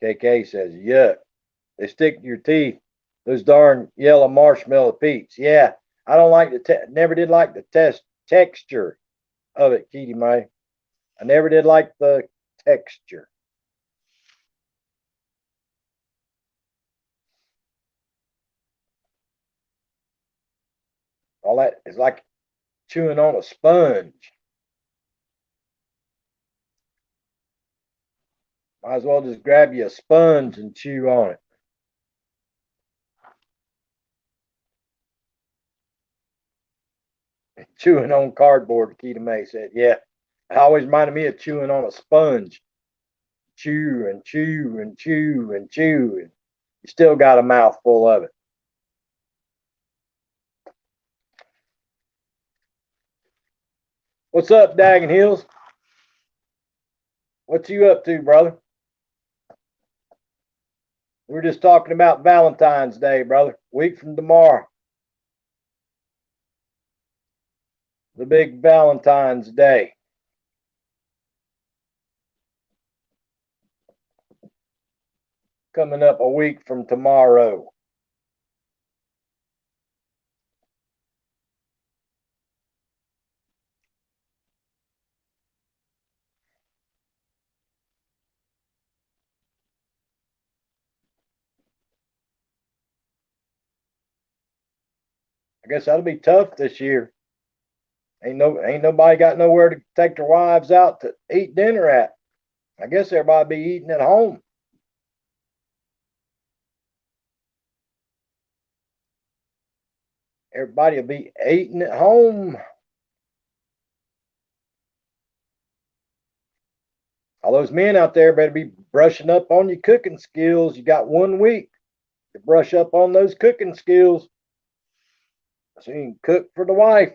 KK says, yuck. They stick to your teeth. Those darn yellow marshmallow peeps. Yeah, I don't like never did like the texture of it, Kitty May. I never did like the texture. All that is like chewing on a sponge. Might as well just grab you a sponge and chew on it. Chewing on cardboard, Keita May said. Yeah, it always reminded me of chewing on a sponge. Chew and chew and chew and chew, and you still got a mouthful of it. What's up, Daggin Hills? What you up to, brother? We're just talking about Valentine's Day, brother. Week from tomorrow. The big Valentine's Day. Coming up a week from tomorrow. I guess that'll be tough this year. Ain't nobody got nowhere to take their wives out to eat dinner at. I guess everybody be eating at home. Everybody will be eating at home. All those men out there better be brushing up on your cooking skills. You got 1 week to brush up on those cooking skills so you can cook for the wife.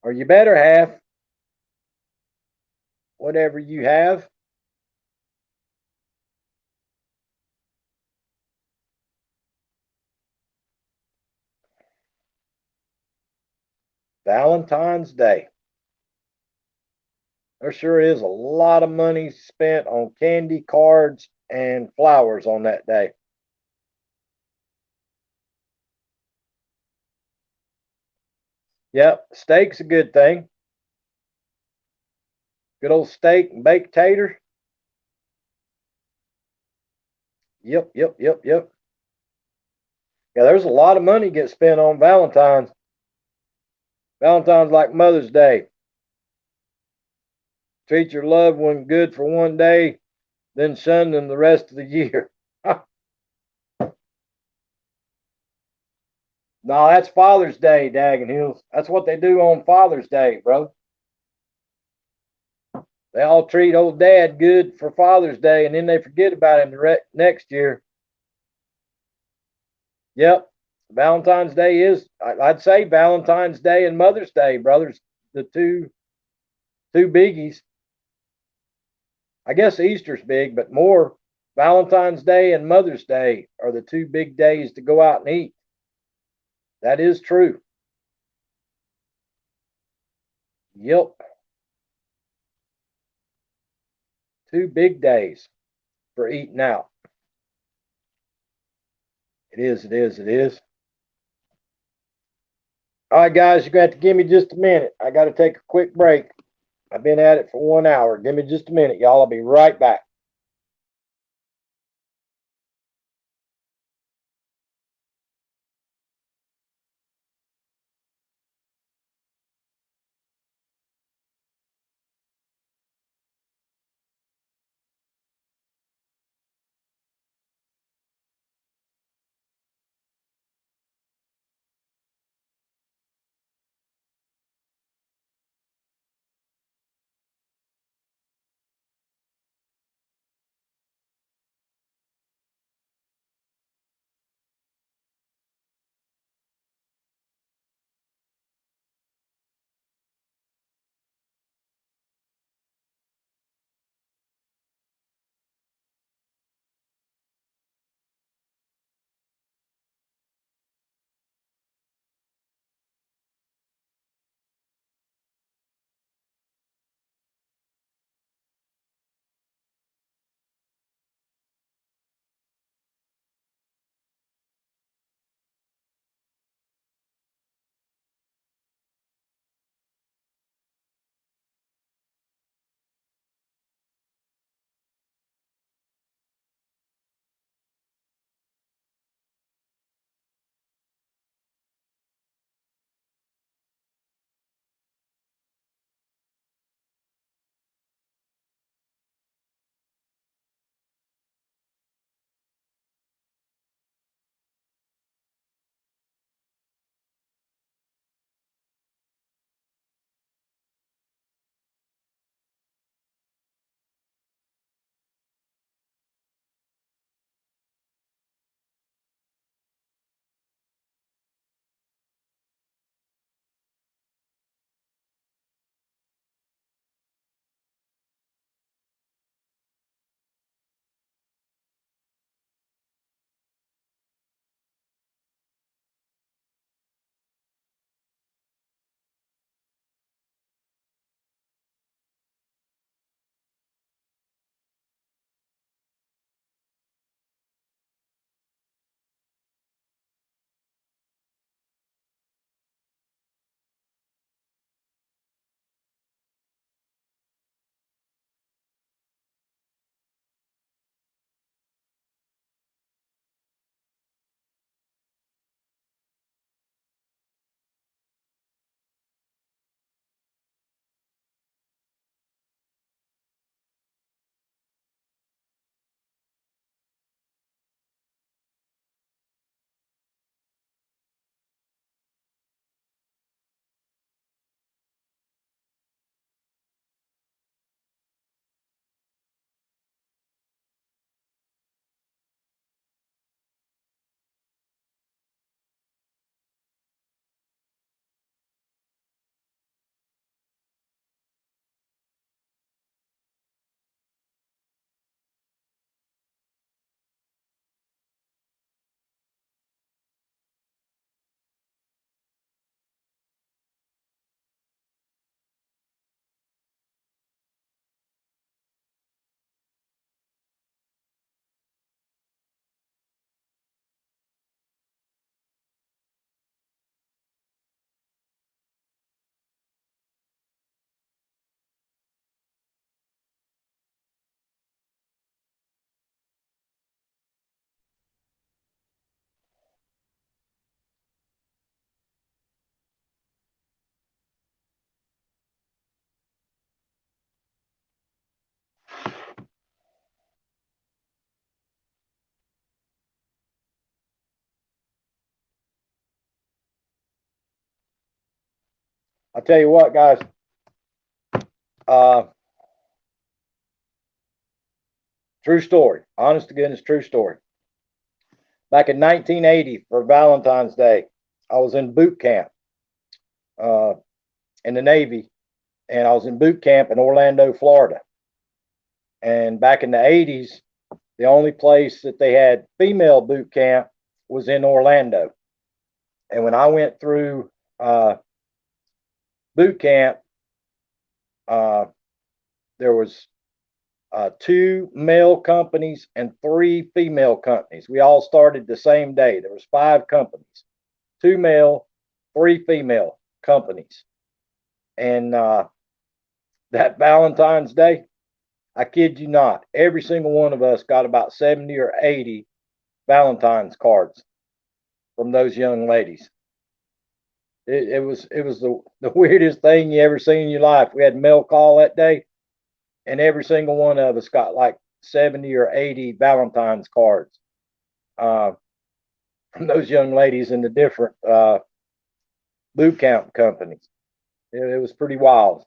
Or you better have whatever you have. Valentine's Day. There sure is a lot of money spent on candy, cards, and flowers on that day. Yep, steak's a good thing. Good old steak and baked tater. Yep, yep, yep, yep. Yeah, there's a lot of money gets spent on Valentine's. Valentine's like Mother's Day. Treat your loved one good for 1 day, then shun them the rest of the year. No, that's Father's Day, Daggin Hills. That's what they do on Father's Day, bro. They all treat old dad good for Father's Day, and then they forget about him the next year. Yep, Valentine's Day is. I'd say Valentine's Day and Mother's Day, brothers, the two biggies. I guess Easter's big, but more Valentine's Day and Mother's Day are the two big days to go out and eat. That is true. Yep. Two big days for eating out. It is, it is, it is. All right, guys, you're going to have to give me just a minute. I got to take a quick break. I've been at it for 1 hour. Give me just a minute, y'all. I'll be right back. I'll tell you what, guys. Uh, True story. Honest to goodness, true story. Back in 1980 for Valentine's Day, I was in boot camp uh, in the Navy, and I was in boot camp in Orlando, Florida. And back in the 80s, the only place that they had female boot camp was in Orlando. And when I went through boot camp, uh, there was two male companies and three female companies. We all started the same day. There was five companies, two male, three female companies. And That Valentine's Day, I kid you not, every single one of us got about 70 or 80 Valentine's cards from those young ladies. It was the weirdest thing you ever seen in your life. We had mail call that day, and every single one of us got like 70 or 80 Valentine's cards uh, from those young ladies in the different boot camp companies. It was pretty wild.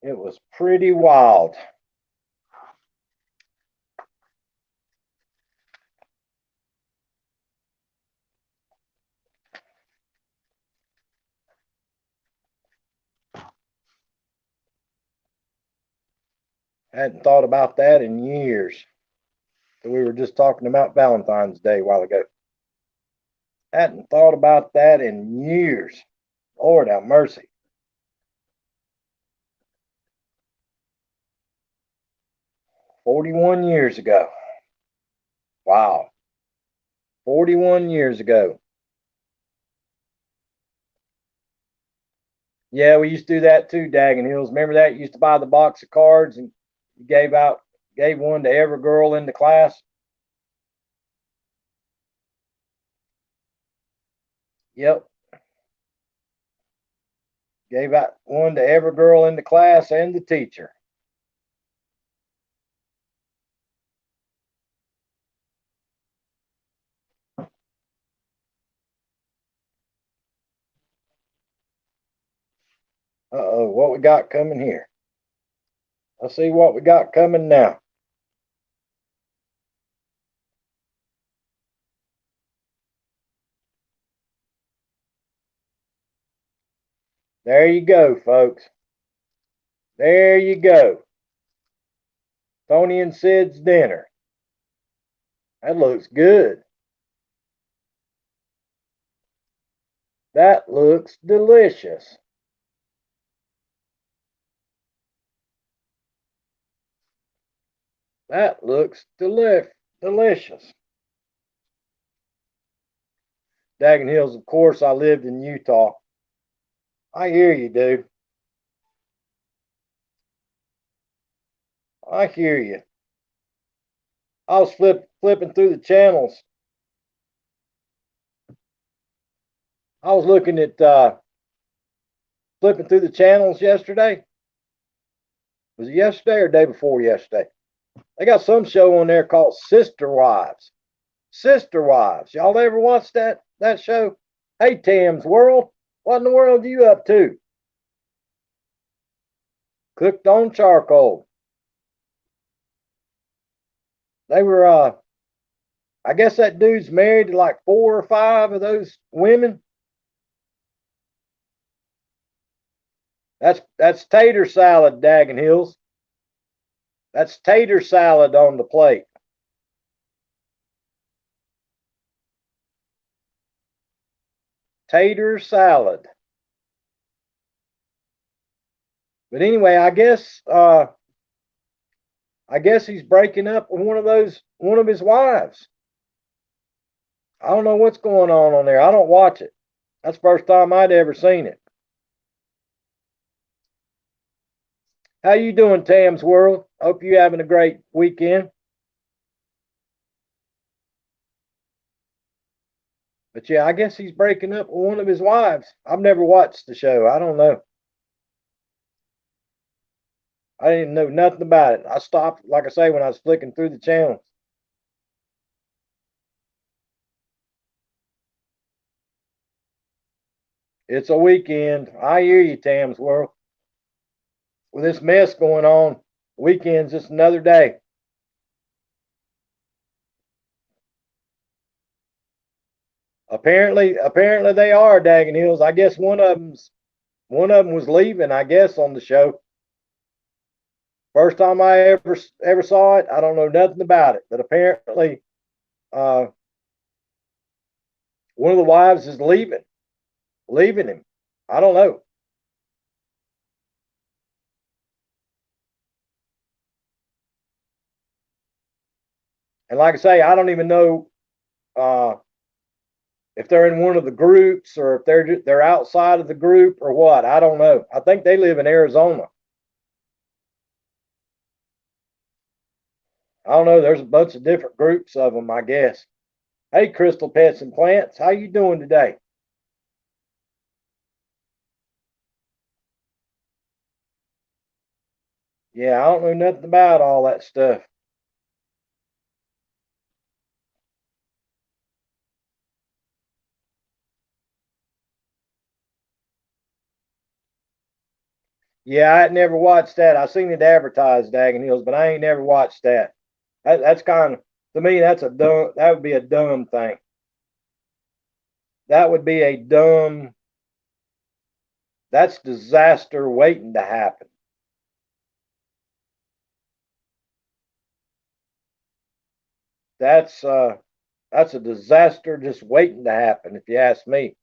It was pretty wild. Hadn't thought about that in years. So we were just talking about Valentine's Day a while ago. Hadn't thought about that in years. Lord have mercy. 41 years ago. Wow. 41 years ago. Yeah, we used to do that too, Daggin Hills. Remember that? You used to buy the box of cards and you gave one to every girl in the class. Yep. Gave out one to every girl in the class and the teacher. Uh-oh, what we got coming here? Let's see what we got coming now. There you go, folks. There you go. Tony and Sid's dinner. That looks good. That looks delicious. That looks delicious. Daggin Hills, of course, I lived in Utah. I hear you, dude. I hear you. I was flipping through the channels. I was looking at flipping through the channels yesterday. Was it yesterday or day before yesterday? They got some show on there called Sister Wives. Sister Wives. Y'all ever watched that show? Hey, Tam's World. What in the world are you up to? Cooked on charcoal. They were I guess that dude's married to like 4 or 5 of those women. That's tater salad, Daggin Hills. That's tater salad on the plate. Tater salad. But anyway, I guess he's breaking up with one of his wives. I don't know what's going on there. I don't watch it. That's the first time I'd ever seen it. How you doing, Tam's World? Hope you having a great weekend. But yeah, I guess he's breaking up with one of his wives. I've never watched the show. I don't know. I didn't know nothing about it. I stopped, like I say, when I was flicking through the channels. It's a weekend. I hear you, Tam's World. With this mess going on, weekend's just another day. Apparently they are Daggin Hills. I guess one of them was leaving. I guess on the show. First time I ever saw it. I don't know nothing about it, but apparently, uh, one of the wives is leaving him. I don't know. And like I say, I don't even know uh, if they're in one of the groups or if they're outside of the group or what. I don't know. I think they live in Arizona. I don't know. There's a bunch of different groups of them, I guess. Hey, Crystal Pets and Plants, how you doing today? Yeah, I don't know nothing about all that stuff. Yeah, I had never watched that. I seen it advertised, Daggin Hills, but I ain't never watched that. That's kind of, to me, that's a dumb. That would be a dumb thing. That would be a dumb. That's disaster waiting to happen. That's uh, that's a disaster just waiting to happen, if you ask me.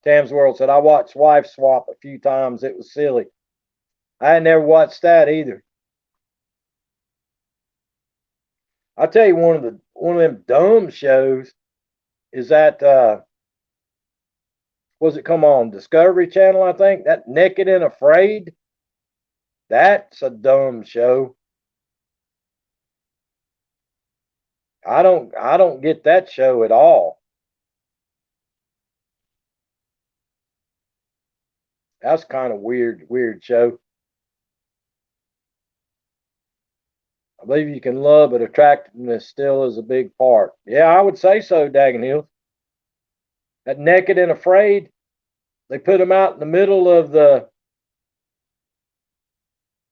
Tam's World said I watched Wife Swap a few times. It was silly. I had never watched that either. I'll tell you one of them dumb shows is that was it come on Discovery Channel, I think? That Naked and Afraid. That's a dumb show. I don't get that show at all. That's kind of weird show. I believe you can love, but attractiveness still is a big part. Yeah, I would say so, Dagon Hill. That Naked and Afraid, they put them out in the middle of the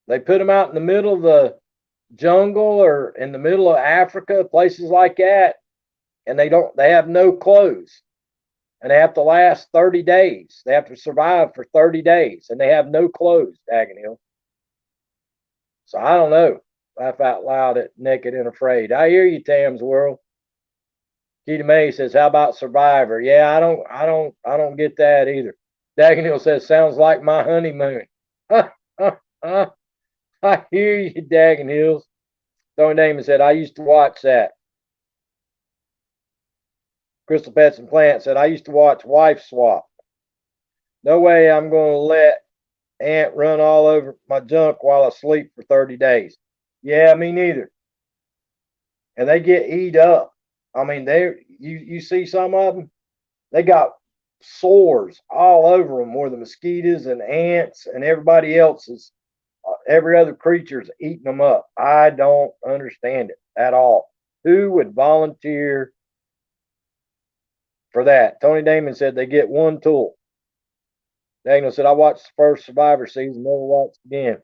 they put them out in the middle of the jungle or in the middle of Africa, places like that, and they have no clothes. And they have to last 30 days. They have to survive for 30 days and they have no clothes, Dagon Hill. So I don't know. Laugh out loud at Naked and Afraid. I hear you, Tam's World. Keita May says, "How about Survivor?" Yeah, I don't get that either. Dagon Hill says, "Sounds like my honeymoon." I hear you, Dagon Hills. Tony Damon said, "I used to watch that." Crystal Pets and Plants said, "I used to watch Wife Swap. No way I'm going to let Ant run all over my junk while I sleep for 30 days." Yeah, me neither. And they get eat up. I mean, you see some of them, they got sores all over them where the mosquitoes and ants and everybody else is, every other creature's eating them up. I don't understand it at all. Who would volunteer for that? Tony Damon said they get one tool. Daniel said, I watched the first Survivor season, never watched again.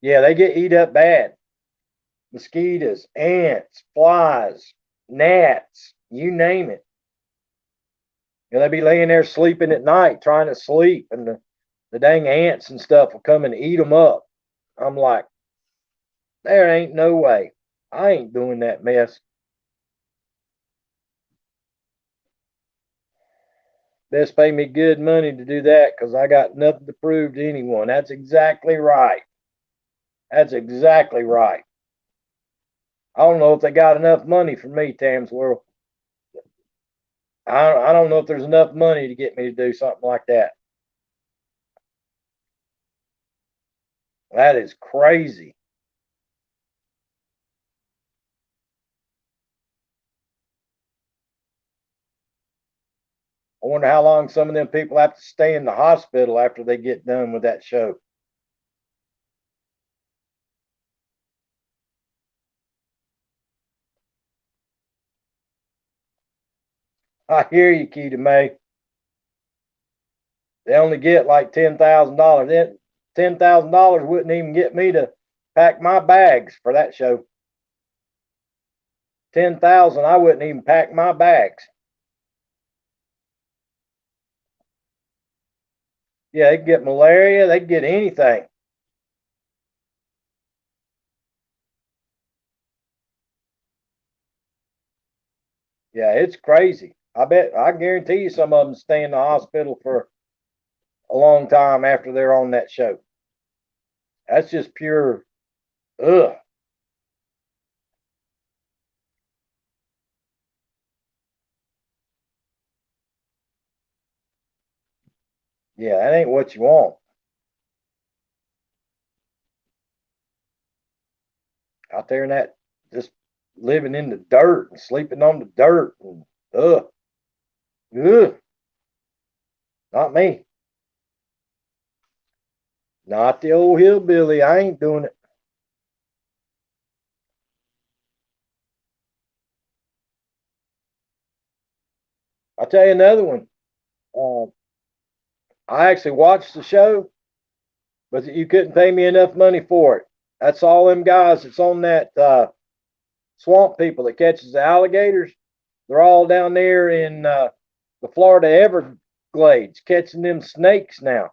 Yeah, they get eat up bad. Mosquitoes, ants, flies, gnats, you name it. And they be laying there sleeping at night, trying to sleep, and the dang ants and stuff will come and eat them up. I'm like, there ain't no way. I ain't doing that mess. Best pay me good money to do that because I got nothing to prove to anyone. That's exactly right. That's exactly right. I don't know if they got enough money for me, Tam's World. I don't know if there's enough money to get me to do something like that. That is crazy. I wonder how long some of them people have to stay in the hospital after they get done with that show. I hear you, Keita May. They only get like $10,000. Then $10,000 wouldn't even get me to pack my bags for that show. 10,000, I wouldn't even pack my bags. Yeah, they could get malaria. They could get anything. Yeah, it's crazy. I bet. I guarantee you, some of them stay in the hospital for a long time after they're on that show. That's just pure ugh. Yeah, that ain't what you want. Out there in that, just living in the dirt and sleeping on the dirt and ugh, ugh. Not me. Not the old hillbilly. I ain't doing it. I'll tell you another one. Uh, I actually watched the show, but you couldn't pay me enough money for it. That's all them guys that's on that swamp people that catches the alligators. They're all down there in the Florida Everglades catching them snakes now.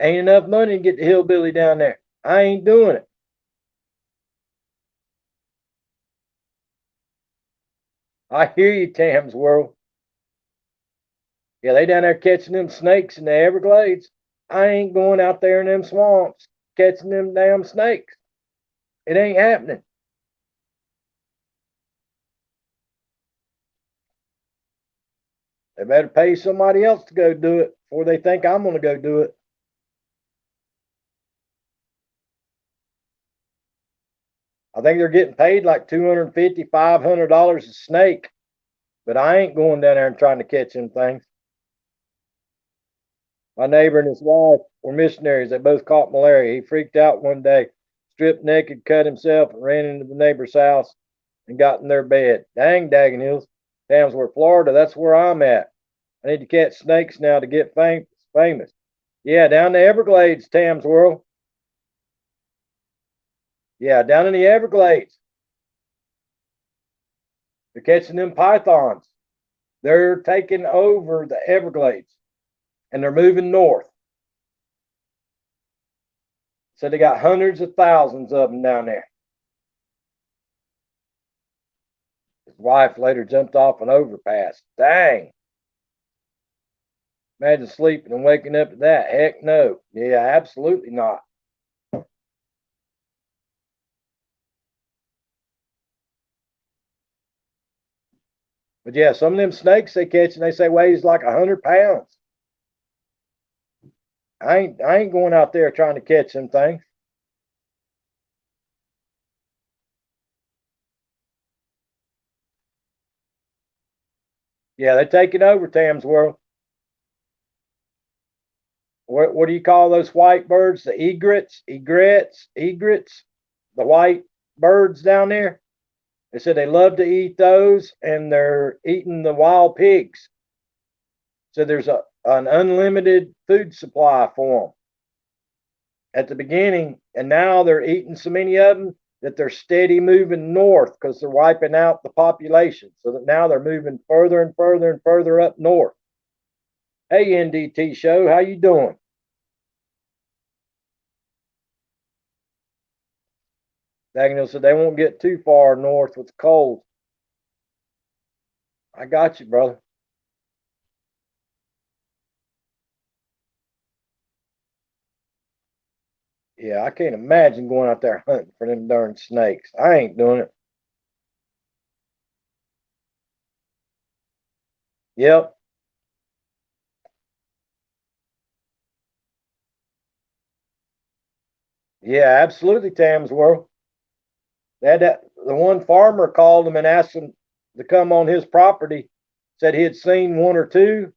Ain't enough money to get the hillbilly down there. I ain't doing it. I hear you, Tam's World. Yeah, they down there catching them snakes in the Everglades. I ain't going out there in them swamps catching them damn snakes. It ain't happening. They better pay somebody else to go do it before they think I'm going to go do it. I think they're getting paid like $250, $500 a snake, but I ain't going down there and trying to catch them things. My neighbor and his wife were missionaries. They both caught malaria. He freaked out one day, stripped naked, cut himself, and ran into the neighbor's house and got in their bed. Dang, Daggin Hills, Tamsworth, Florida. That's where I'm at. I need to catch snakes now to get famous. Yeah, down the Everglades, Tam's World. Yeah, down in the Everglades. They're catching them pythons. They're taking over the Everglades and they're moving north. So they got hundreds of thousands of them down there. His wife later jumped off an overpass. Dang. Imagine sleeping and waking up to that. Heck no. Yeah, absolutely not. But yeah, some of them snakes they catch and they say weighs like 100 pounds. I ain't going out there trying to catch them things. Yeah, they're taking over Tam's World. What do you call those white birds? The egrets, the white birds down there. They said they love to eat those, and they're eating the wild pigs. So there's an unlimited food supply for them at the beginning, and now they're eating so many of them that they're steady moving north because they're wiping out the population. So that now they're moving further and further and further up north. Hey, NDT show, how you doing? Dagnall said they won't get too far north with the cold. I got you, brother. Yeah, I can't imagine going out there hunting for them darn snakes. I ain't doing it. Yep. Yeah, absolutely, Tam's World. The one farmer called him and asked him to come on his property. Said he had seen one or two.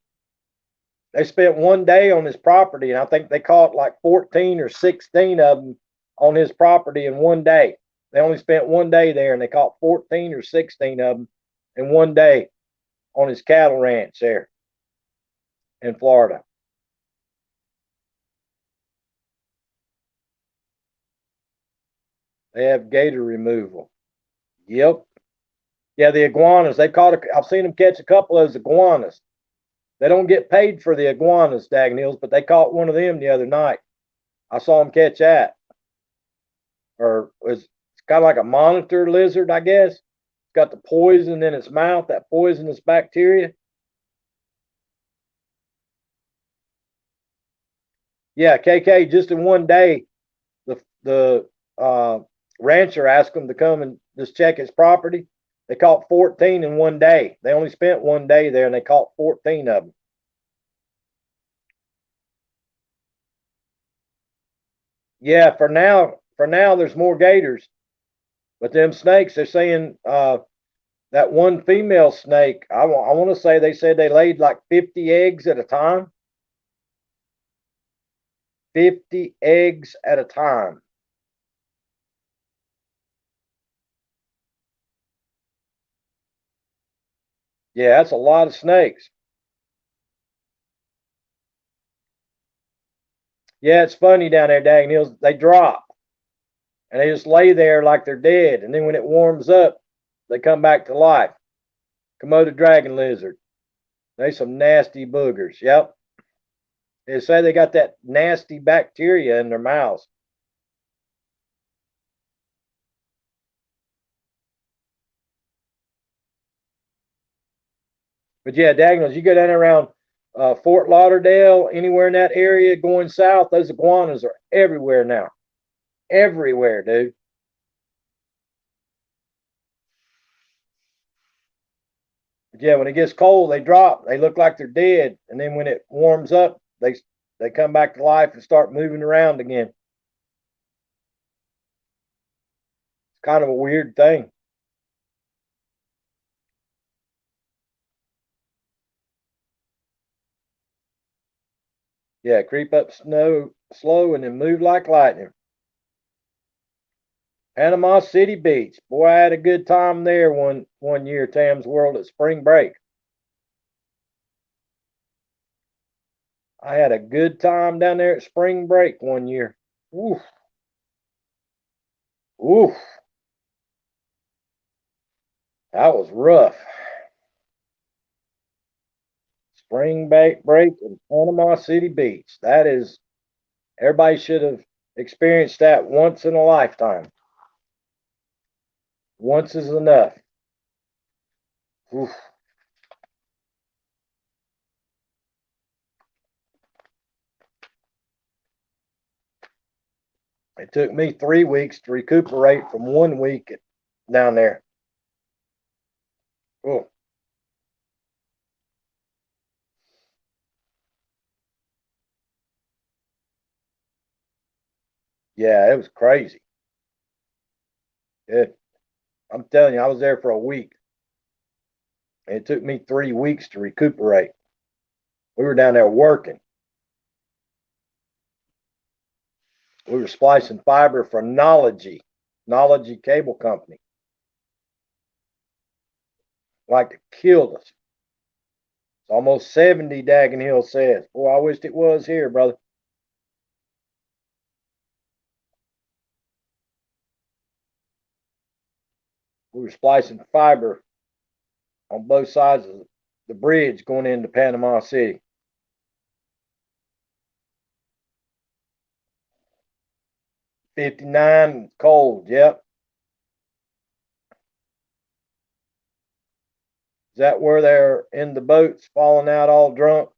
They spent one day on his property, and I think they caught like 14 or 16 of them on his property in one day. They only spent one day there, and they caught 14 or 16 of them in one day on his cattle ranch there in Florida. They have gator removal. Yep. Yeah, the iguanas. I've seen them catch a couple of those iguanas. They don't get paid for the iguanas, Dagnills, but they caught one of them the other night. I saw them catch that. Or it's kind of like a monitor lizard, I guess. It's got the poison in its mouth, that poisonous bacteria. Yeah, KK, just in one day, the rancher asked them to come and just check his property. They caught 14 in one day. They only spent one day there, and they caught 14 of them. Yeah, for now, there's more gators, but them snakes, they're saying that one female snake, I want to say they said they laid like 50 eggs at a time. 50 eggs at a time. Yeah, that's a lot of snakes. Yeah, it's funny down there, Dagging Hills. They drop and they just lay there like they're dead. And then when it warms up, they come back to life. Komodo dragon lizard. They some nasty boogers. Yep. They say they got that nasty bacteria in their mouths. But yeah, Dagnalls, you go down around Fort Lauderdale, anywhere in that area going south, those iguanas are everywhere now. Everywhere, dude. But yeah, when it gets cold, they drop. They look like they're dead, and then when it warms up, they come back to life and start moving around again. It's kind of a weird thing. Yeah, creep up snow slow and then move like lightning. Panama City Beach. Boy, I had a good time there one year, Tam's World at spring break. I had a good time down there at spring break one year. Oof, oof, that was rough. Spring break in Panama City Beach. That is, everybody should have experienced that once in a lifetime. Once is enough. Oof. It took me 3 weeks to recuperate from 1 week down there. Oh, yeah, it was crazy. It, I'm telling you, I was there for a week. And it took me 3 weeks to recuperate. We were down there working. We were splicing fiber for Knology Cable Company. Like it killed us. It's almost 70, Daggin Hill says. Boy, I wished it was here, brother. We were splicing fiber on both sides of the bridge going into Panama City. 59, cold, yep. Is that where they're in the boats falling out all drunk?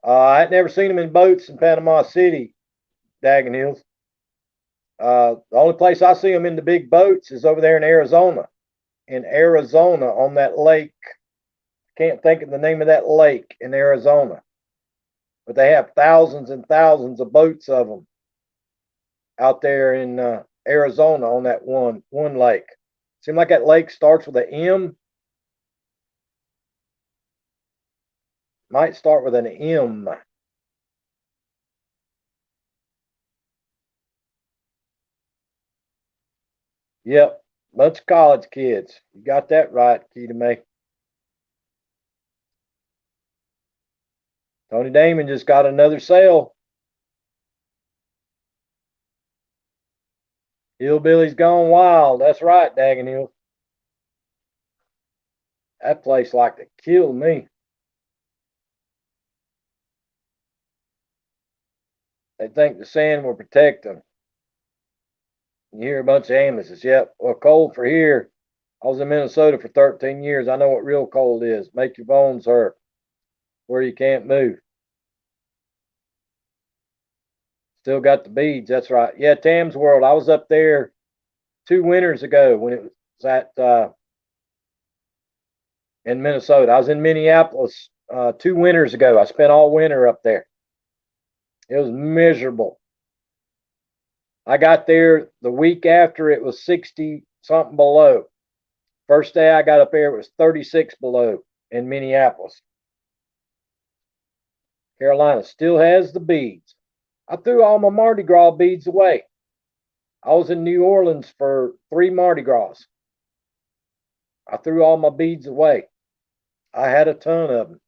I had never seen them in boats in Panama City, Daggin Hills. The only place I see them in the big boats is over there in Arizona. In Arizona on that lake. Can't think of the name of that lake in Arizona, but they have thousands and thousands of boats of them out there in Arizona on that one lake. Seems like that lake starts with an M. Might start with an M. Yep, bunch of college kids. You got that right, Key to me. Tony Damon just got another sale. Hillbilly's gone wild. That's right, Dagenhill. That place like to kill me. They think the sand will protect them. You hear a bunch of ambulances. Yep. Well, cold for here. I was in Minnesota for 13 years. I know what real cold is. Make your bones hurt where you can't move. Still got the beads. That's right. Yeah, Tam's World. I was up there 2 winters ago when it was at in Minnesota. I was in Minneapolis 2 winters ago. I spent all winter up there. It was miserable. I got there the week after it was 60 something below. First day I got up there, it was 36 below in Minneapolis. Carolina still has the beads. I threw all my Mardi Gras beads away. I was in New Orleans for 3 Mardi Gras. I threw all my beads away. I had a ton of them.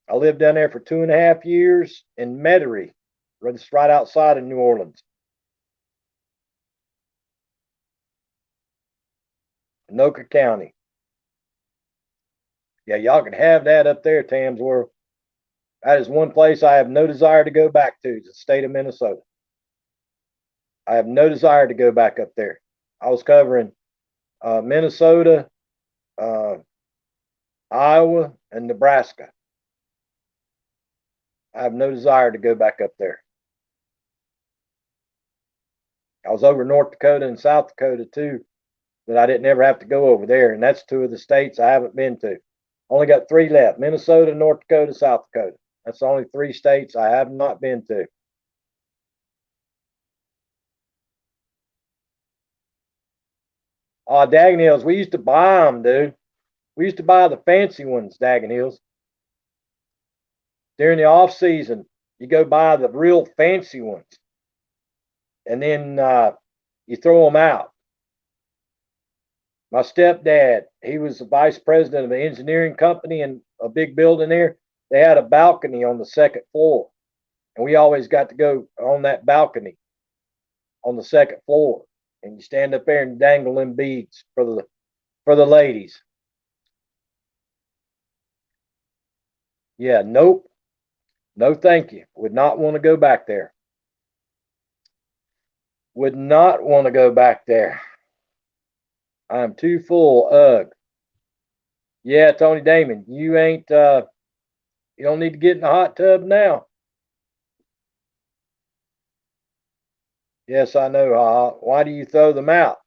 I lived down there for 2.5 years in Metairie, just right outside of New Orleans. Anoka County. Yeah, y'all can have that up there, Tam's World. That is one place I have no desire to go back to, the state of Minnesota. I have no desire to go back up there. I was covering Minnesota, Iowa, and Nebraska. I have no desire to go back up there. I was over North Dakota and South Dakota too, but I didn't ever have to go over there. And that's 2 of the states I haven't been to. Only got 3 left: Minnesota, North Dakota, South Dakota. That's the only 3 states I have not been to. Daggin Hills, we used to buy them, dude. We used to buy the fancy ones, Daggin Hills. During the off season, you go buy the real fancy ones, and then you throw them out. My stepdad, he was the vice president of an engineering company in a big building there. They had a balcony on the second floor, and we always got to go on that balcony on the second floor, and you stand up there and dangle them beads for the ladies. Yeah, nope, no, thank you. Would not want to go back there. Would not want to go back there. I'm too full. Ugh. Yeah, Tony Damon, you ain't. You don't need to get in the hot tub now. Yes, I know. Why do you throw them out?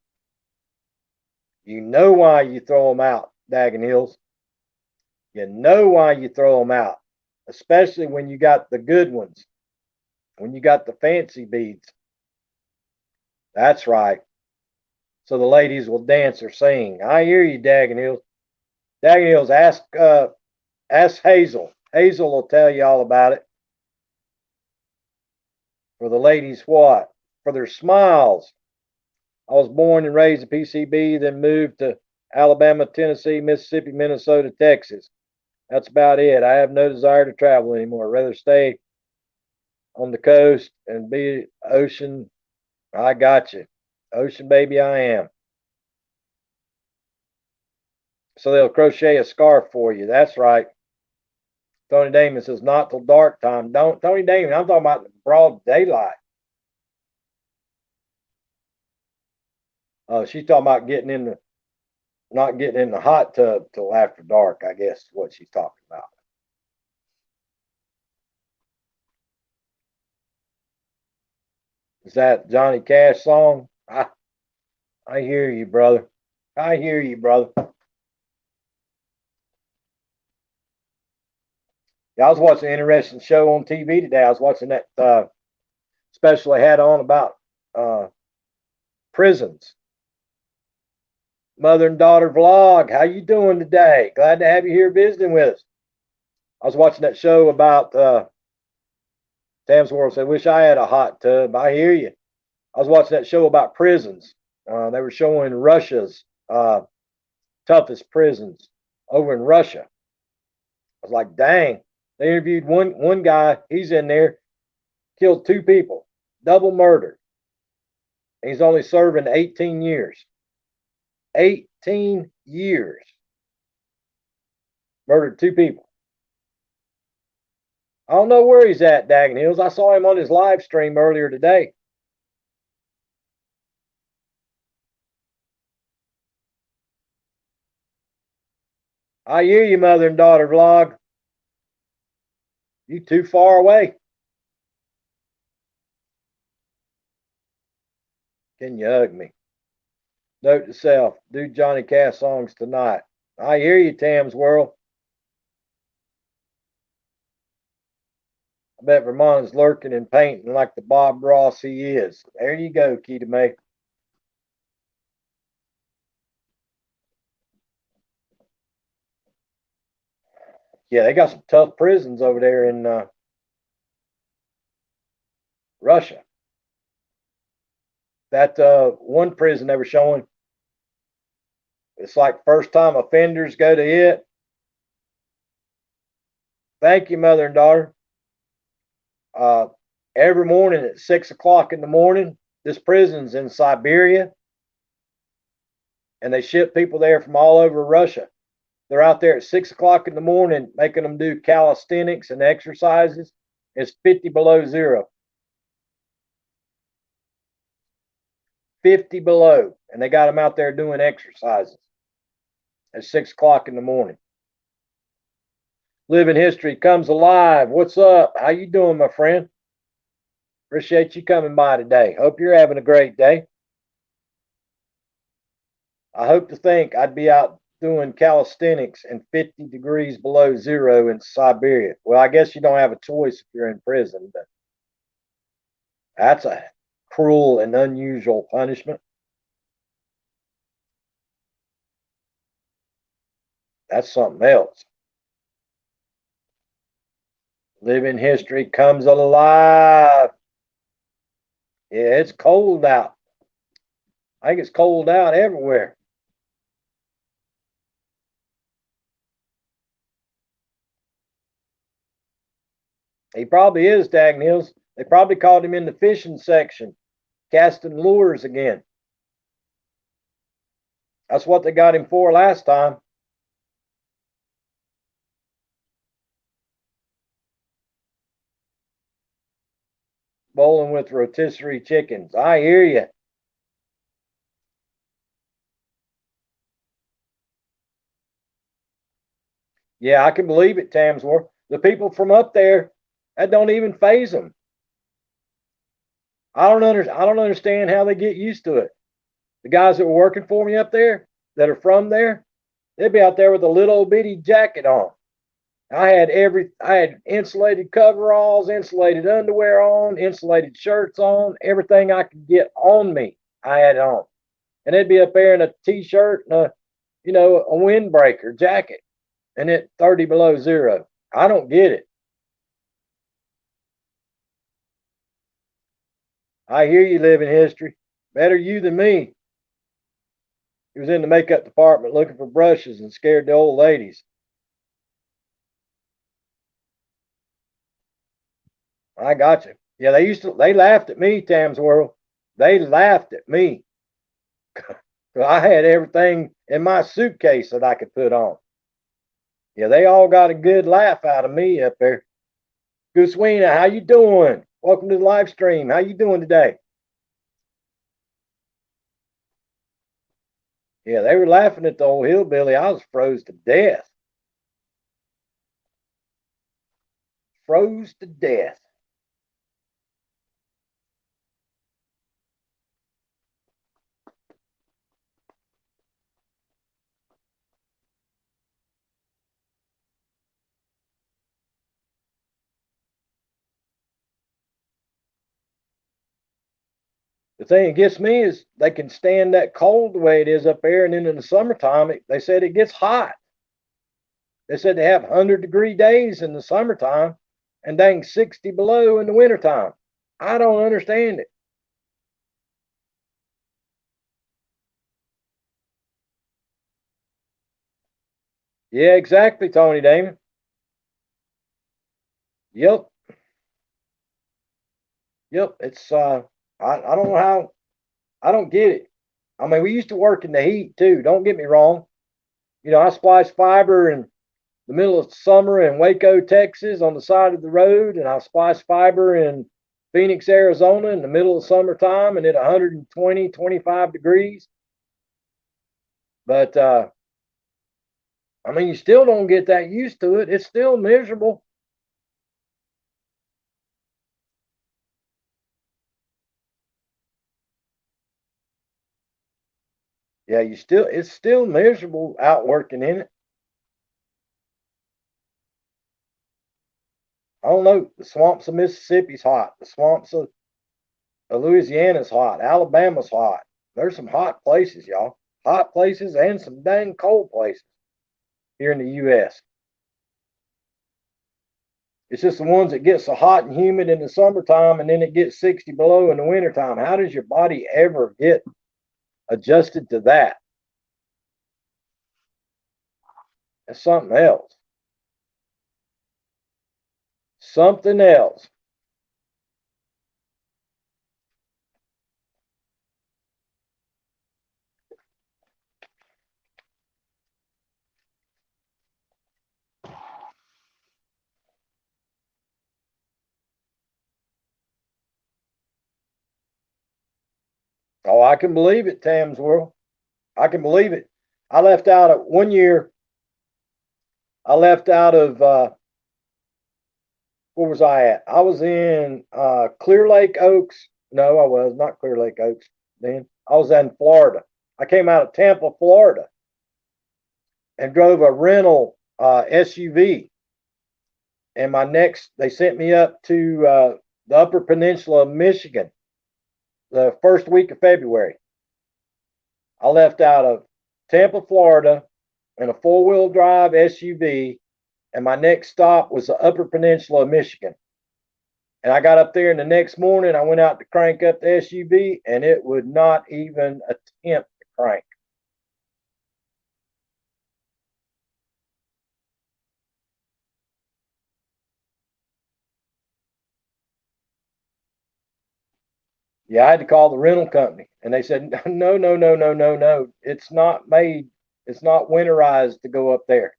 You know why you throw them out, Daggin Hills. You know why you throw them out, especially when you got the good ones, when you got the fancy beads. That's right. So the ladies will dance or sing. I hear you, Daggin Hills. Daggin Hills, ask Hazel. Hazel will tell you all about it. For the ladies, what? For their smiles. I was born and raised in PCB, then moved to Alabama, Tennessee, Mississippi, Minnesota, Texas. That's about it. I have no desire to travel anymore. I'd rather stay on the coast and be ocean. I got you. Ocean baby, I am. So they'll crochet a scarf for you. That's right. Tony Damon says, not till dark time. Don't, Tony Damon, I'm talking about broad daylight. She's talking about not getting in the hot tub till after dark, I guess is what she's talking about. Is that Johnny Cash song? I hear you, brother. I hear you, brother. Yeah, I was watching an interesting show on TV today. I was watching that special they had on about prisons. Mother and daughter vlog. How you doing today? Glad to have you here visiting with us. I was watching that show about Sam's World said, wish I had a hot tub. I hear you. I was watching that show about prisons. They were showing Russia's toughest prisons over in Russia. I was like, dang. They interviewed one guy. He's in there, killed 2 people, double murder. And he's only serving 18 years. 18 years. Murdered 2 people. I don't know where he's at, Daggin Hills. I saw him on his live stream earlier today. I hear you, mother and daughter vlog. You too far away. Can you hug me? Note to self, do Johnny Cash songs tonight. I hear you, Tam's World. I bet Vermont's lurking and painting like the Bob Ross he is. There you go, Keita May. Yeah, they got some tough prisons over there in Russia. That one prison they were showing, it's like first time offenders go to it. Thank you, mother and daughter. Uh, every morning at 6 o'clock in the morning, this prison's in Siberia, and they ship people there from all over Russia. They're out there at 6 o'clock in the morning making them do calisthenics and exercises. It's 50 below zero. 50 below, and they got them out there doing exercises at 6 o'clock in the morning. Living history comes alive. What's up? How you doing, my friend? Appreciate you coming by today. Hope you're having a great day. I hope to think I'd be out doing calisthenics and 50 degrees below zero in Siberia. Well, I guess you don't have a choice if you're in prison, but that's a cruel and unusual punishment. That's something else. Living history comes alive. Yeah, it's cold out. I think it's cold out everywhere. He probably is, Dagnills. They probably caught him in the fishing section, casting lures again. That's what they got him for last time. Bowling with rotisserie chickens. I hear you. Yeah, I can believe it, Tamsworth. The people from up there, that don't even phase them. I don't understand how they get used to it. The guys that were working for me up there, that are from there, they'd be out there with a little bitty jacket on. I had insulated coveralls, insulated underwear on, insulated shirts on, everything I could get on me, I had on. And they'd be up there in a t-shirt and a windbreaker jacket, and it 30 below zero. I don't get it. I hear you live in history. Better you than me. He was in the makeup department looking for brushes and scared the old ladies. I got you. Yeah, they laughed at me, Tam's World. They laughed at me. I had everything in my suitcase that I could put on. Yeah, they all got a good laugh out of me up there. Goosewina, how you doing? Welcome to the live stream. How you doing today? Yeah, they were laughing at the old hillbilly. I was froze to death. Froze to death. The thing that gets me is they can stand that cold the way it is up there, and then in the summertime, they said it gets hot. They said they have 100-degree days in the summertime and dang 60 below in the wintertime. I don't understand it. Yeah, exactly, Tony Damon. Yep, yep. It's I don't know how. I don't get it. I mean, we used to work in the heat too. Don't get me wrong. I spliced fiber in the middle of summer in Waco, Texas, on the side of the road, and I spliced fiber in Phoenix, Arizona, in the middle of summertime, and at 120, 25 degrees. But I mean, you still don't get that used to it. It's still miserable. Yeah, it's still miserable out working in it. I don't know. The swamps of Mississippi's hot. The swamps of Louisiana's hot. Alabama's hot. There's some hot places, y'all. Hot places and some dang cold places here in the U.S. It's just the ones that get so hot and humid in the summertime and then it gets 60 below in the wintertime. How does your body ever get adjusted to that? That's something else. Something else. Oh, I can believe it, Tam's World. I can believe it. I left out of 1 year. I left out of where was I at? I was in Clear Lake Oaks. No, I was not Clear Lake Oaks then. I was in Florida. I came out of Tampa, Florida, and drove a rental SUV. And they sent me up to the Upper Peninsula of Michigan the first week of February. I left out of Tampa, Florida, in a four-wheel drive SUV, and my next stop was the Upper Peninsula of Michigan. And I got up there, and the next morning I went out to crank up the SUV, and it would not even attempt to crank. Yeah, I had to call the rental company, and they said, no, no, no, no, no, no. It's not made. It's not winterized to go up there.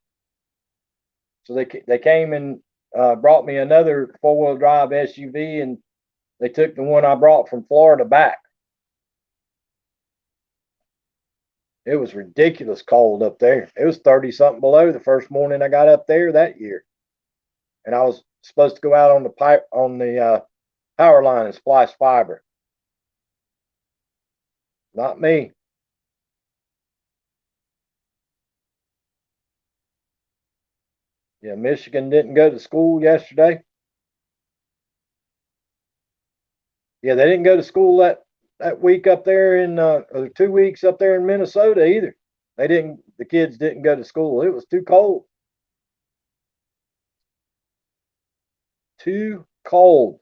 So they came and brought me another four-wheel drive SUV, and they took the one I brought from Florida back. It was ridiculous cold up there. It was 30 something below the first morning I got up there that year, and I was supposed to go out on the power line and splice fiber. Not me. Yeah, Michigan didn't go to school yesterday. Yeah, they didn't go to school that week up there or 2 weeks up there in Minnesota either. They didn't. The kids didn't go to school. It was too cold. Too cold.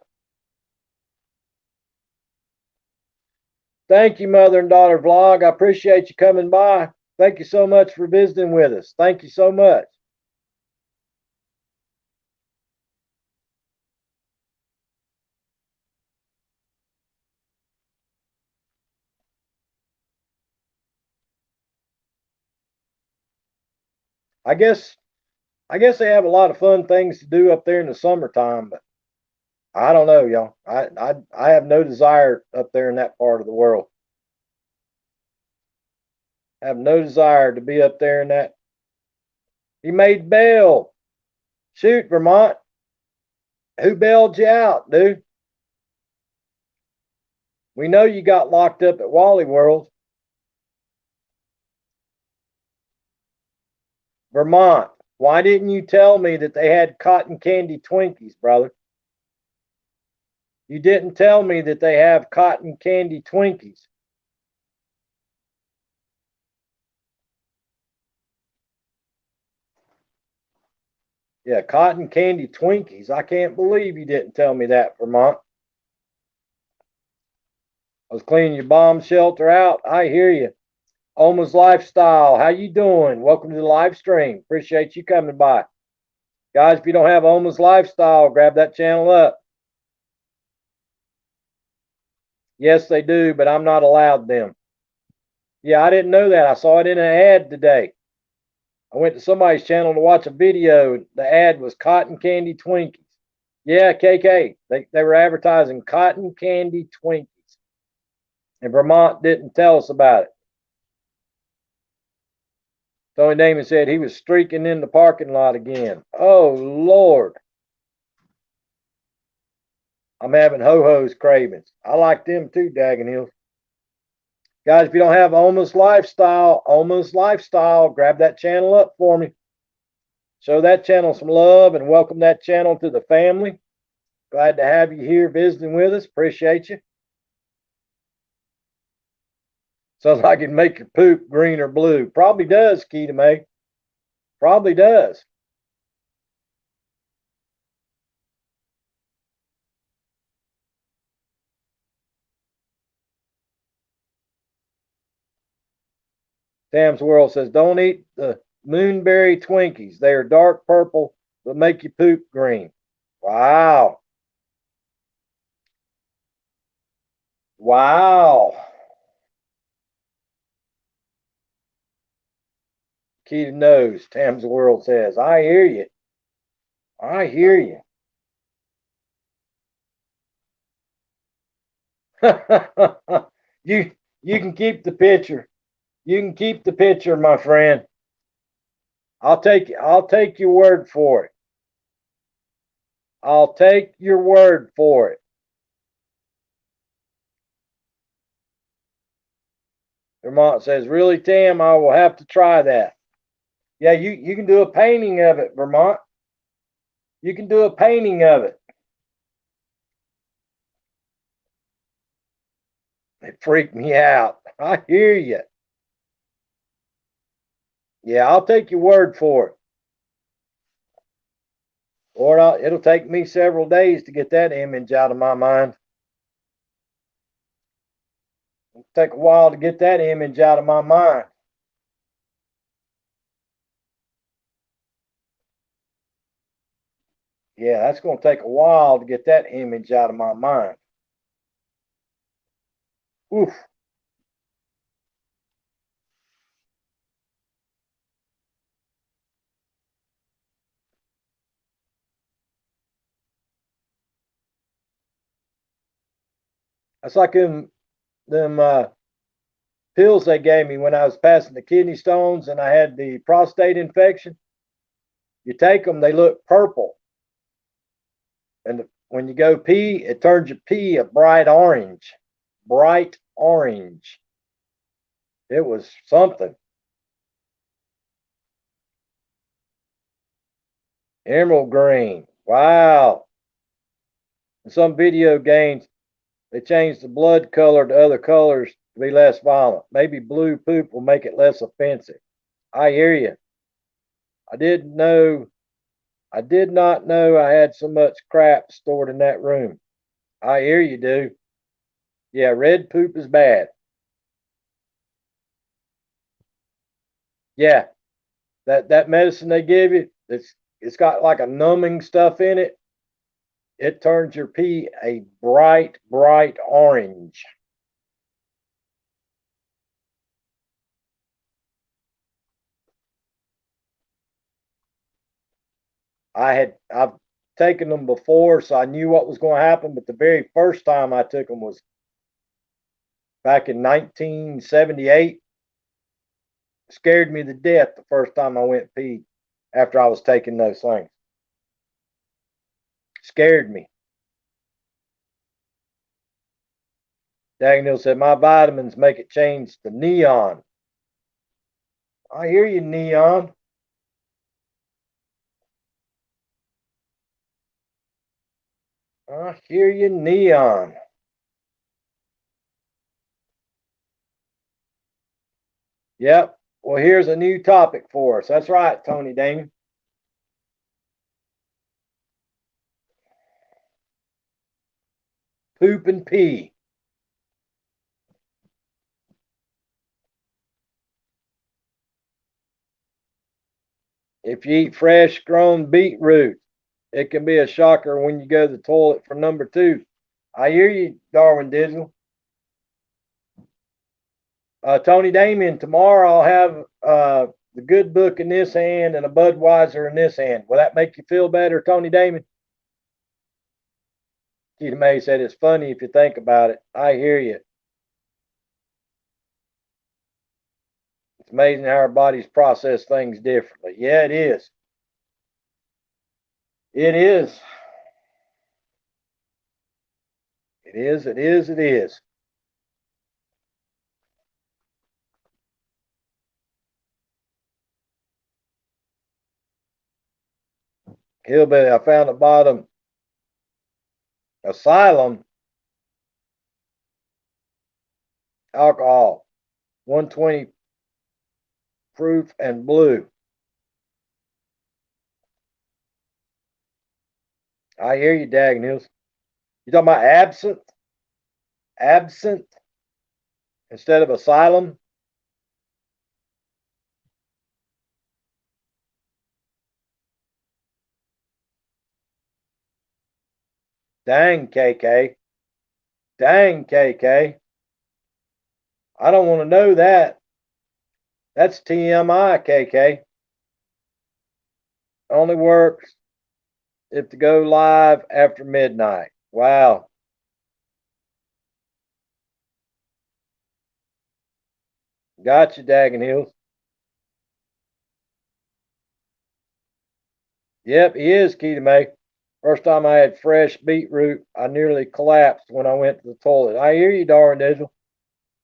Thank you, mother and daughter vlog. I appreciate you coming by. Thank you so much for visiting with us. Thank you so much. I guess I guess they have a lot of fun things to do up there in the summertime, but I don't know, y'all. I have no desire up there in that part of the world. I have no desire to be up there in that. He made bail. Shoot, Vermont. Who bailed you out, dude? We know you got locked up at Wally World. Vermont. Why didn't you tell me that they had cotton candy Twinkies, brother? You didn't tell me that they have cotton candy Twinkies. Yeah, cotton candy Twinkies. I can't believe you didn't tell me that, Vermont. I was cleaning your bomb shelter out. I hear you. Oma's Lifestyle. How you doing? Welcome to the live stream. Appreciate you coming by. Guys, if you don't have Oma's Lifestyle, grab that channel up. Yes, they do, but I'm not allowed them. Yeah, I didn't know that. I saw it in an ad today. I went to somebody's channel to watch a video. The ad was cotton candy Twinkies. Yeah, KK. They were advertising cotton candy Twinkies. And Vermont didn't tell us about it. Tony Damon said he was streaking in the parking lot again. Oh, Lord. I'm having ho-hos cravings. I like them too, Dagon Hills. Guys, if you don't have Almost Lifestyle, grab that channel up for me. Show that channel some love and welcome that channel to the family. Glad to have you here visiting with us. Appreciate you. Sounds like it'd make your poop green or blue. Probably does, Keita May. Probably does. Sam's World says, don't eat the Moonberry Twinkies. They are dark purple but make you poop green. Wow. Wow. Keita knows, Sam's World says. I hear you. I hear you. you you can keep the picture. You can keep the picture, my friend. I'll take your word for it. I'll take your word for it. Vermont says, really, Tam, I will have to try that. Yeah, you can do a painting of it, Vermont. You can do a painting of it. It freaked me out. I hear you. Yeah, I'll take your word for it. Lord, it'll take me several days to get that image out of my mind. It'll take a while to get that image out of my mind. Yeah, that's going to take a while to get that image out of my mind. Oof. That's like them pills they gave me when I was passing the kidney stones and I had the prostate infection. You take them, they look purple. And when you go pee, it turns your pee a bright orange. Bright orange. It was something. Emerald green. Wow. In some video games, they changed the blood color to other colors to be less violent. Maybe blue poop will make it less offensive. I hear you. I didn't know. I did not know I had so much crap stored in that room. I hear you, dude. Yeah, red poop is bad. Yeah, that medicine they give you, it's got like a numbing stuff in it. It turns your pee a bright orange. I've taken them before, so I knew what was going to happen. But the very first time I took them was back in 1978. Scared me to death the first time I went pee after I was taking those things. Scared me. Daniel said my vitamins make it change to neon. I hear you, neon. I hear you, neon. Yep. Well, here's a new topic for us. That's right, Tony Damon. Poop and pee. If you eat fresh grown beetroot, it can be a shocker when you go to the toilet for number two. I hear you, Darwin Digital. Tony Damien, tomorrow I'll have the good book in this hand and a Budweiser in this hand. Will that make you feel better, Tony Damien? Keita May said it's funny if you think about it. I hear you. It's amazing how our bodies process things differently. Yeah, it is. It is. It is. It is. It is. Hillbilly, I found the bottom. Asylum alcohol, 120 proof and blue. I hear you, Dagnills. You talking about absinthe? Absinthe instead of asylum? Dang, KK. Dang, KK. I don't want to know that. That's TMI, KK. Only works if to go live after midnight. Wow. Gotcha, Dagenhills. Yep, he is, Keita May. First time I had fresh beetroot, I nearly collapsed when I went to the toilet. I hear you, Darwin Digital.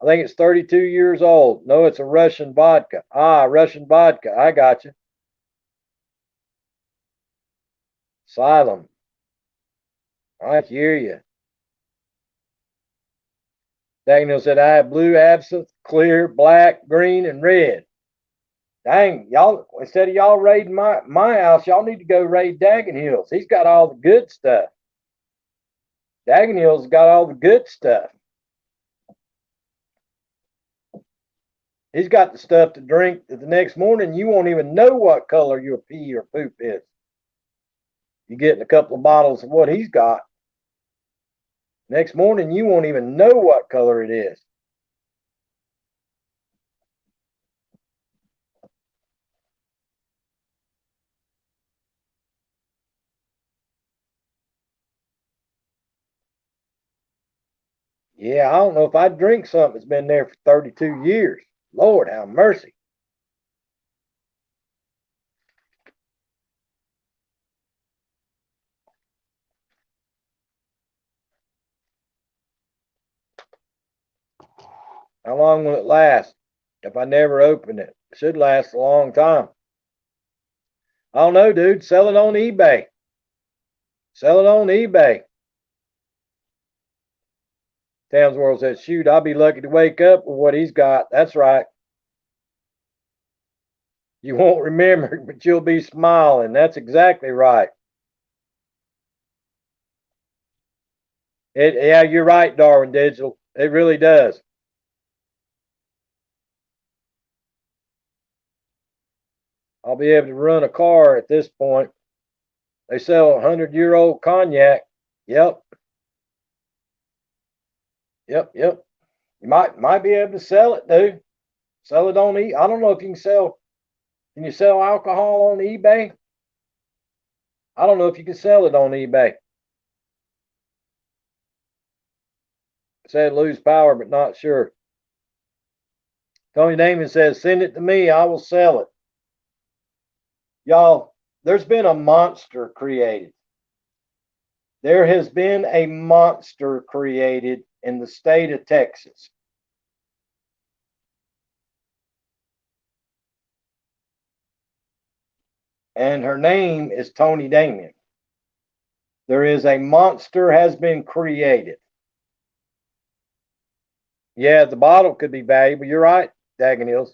I think it's 32 years old. No, it's a Russian vodka. Ah, Russian vodka. I got you. Asylum. I hear you. Daniel said I have blue, absinthe, clear, black, green, and red. Dang, y'all, instead of y'all raiding my house, y'all need to go raid Dagenhills. He's got all the good stuff. Dagenhills got all the good stuff. He's got the stuff to drink that the next morning you won't even know what color your pee or poop is. You getting a couple of bottles of what he's got. Next morning you won't even know what color it is. Yeah, I don't know if I'd drink something that's been there for 32 years. Lord have mercy. How long will it last if I never open it? It should last a long time. I don't know, dude. Sell it on eBay. Sell it on eBay. Townsworld says, shoot, I'll be lucky to wake up with what he's got. That's right. You won't remember, but you'll be smiling. That's exactly right. Yeah, you're right, Darwin Digital. It really does. I'll be able to run a car at this point. They sell 100-year-old cognac. Yep. Yep. You might be able to sell it, dude. Sell it on I don't know if you can sell. Can you sell alcohol on eBay? I don't know if you can sell it on eBay. It said lose power, but not sure. Tony Damon says, send it to me. I will sell it. Y'all, there's been a monster created. There has been a monster created in the state of Texas. And her name is Tony Damon. There is a monster has been created. Yeah, the bottle could be valuable. You're right, Dagenhills.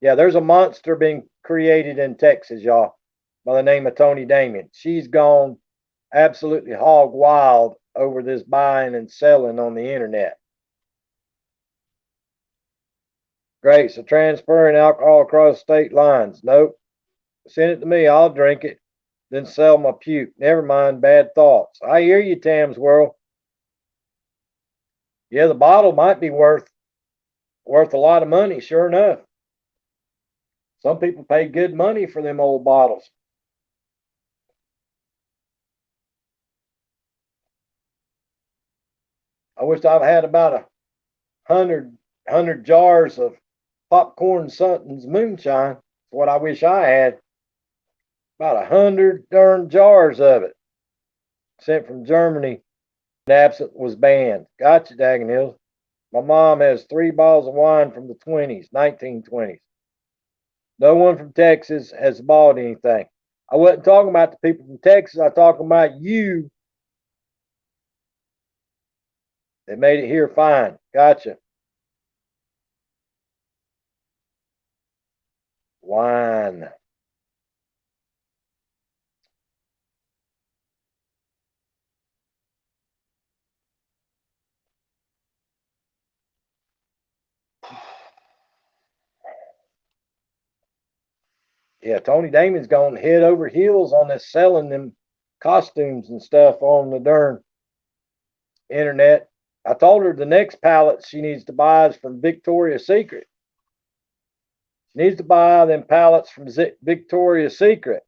Yeah, there's a monster being created in Texas, y'all, by the name of Tony Damon. She's gone absolutely hog wild over this buying and selling on the internet. Great. So transferring alcohol across state lines. Nope. Send it to me. I'll drink it. Then sell my puke. Never mind. Bad thoughts. I hear you, Tam's World. Yeah, the bottle might be worth a lot of money. Sure enough. Some people pay good money for them old bottles. I wish I've had about 100 jars of popcorn something's moonshine. That's what I wish I had. About 100 darn jars of it sent from Germany. Absinthe was banned. Gotcha, Dagenhills. My mom has 3 bottles of wine from the 20s, 1920s. No one from Texas has bought anything. I wasn't talking about the people from Texas. I talking about you that made it here fine. Gotcha. Wine. Yeah, Tony Damon's gone head over heels on this selling them costumes and stuff on the darn internet. I told her the next pallet she needs to buy is from Victoria's Secret. She needs to buy them pallets from Victoria's Secret.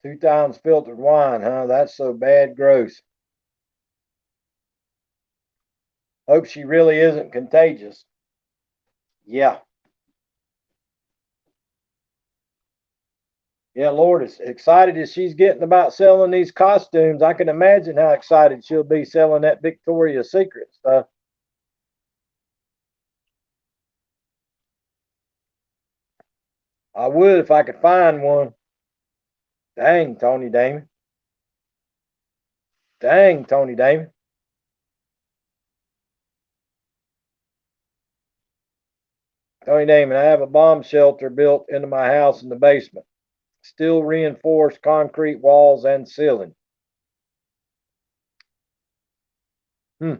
2 times filtered wine, huh? That's so bad gross. Hope she really isn't contagious. Yeah. Yeah, Lord, as excited as she's getting about selling these costumes, I can imagine how excited she'll be selling that Victoria's Secret stuff. I would if I could find one. Dang, Tony Damon. Dang, Tony Damon. Tony Damon, I have a bomb shelter built into my house in the basement. Steel reinforced concrete walls and ceiling. Hmm.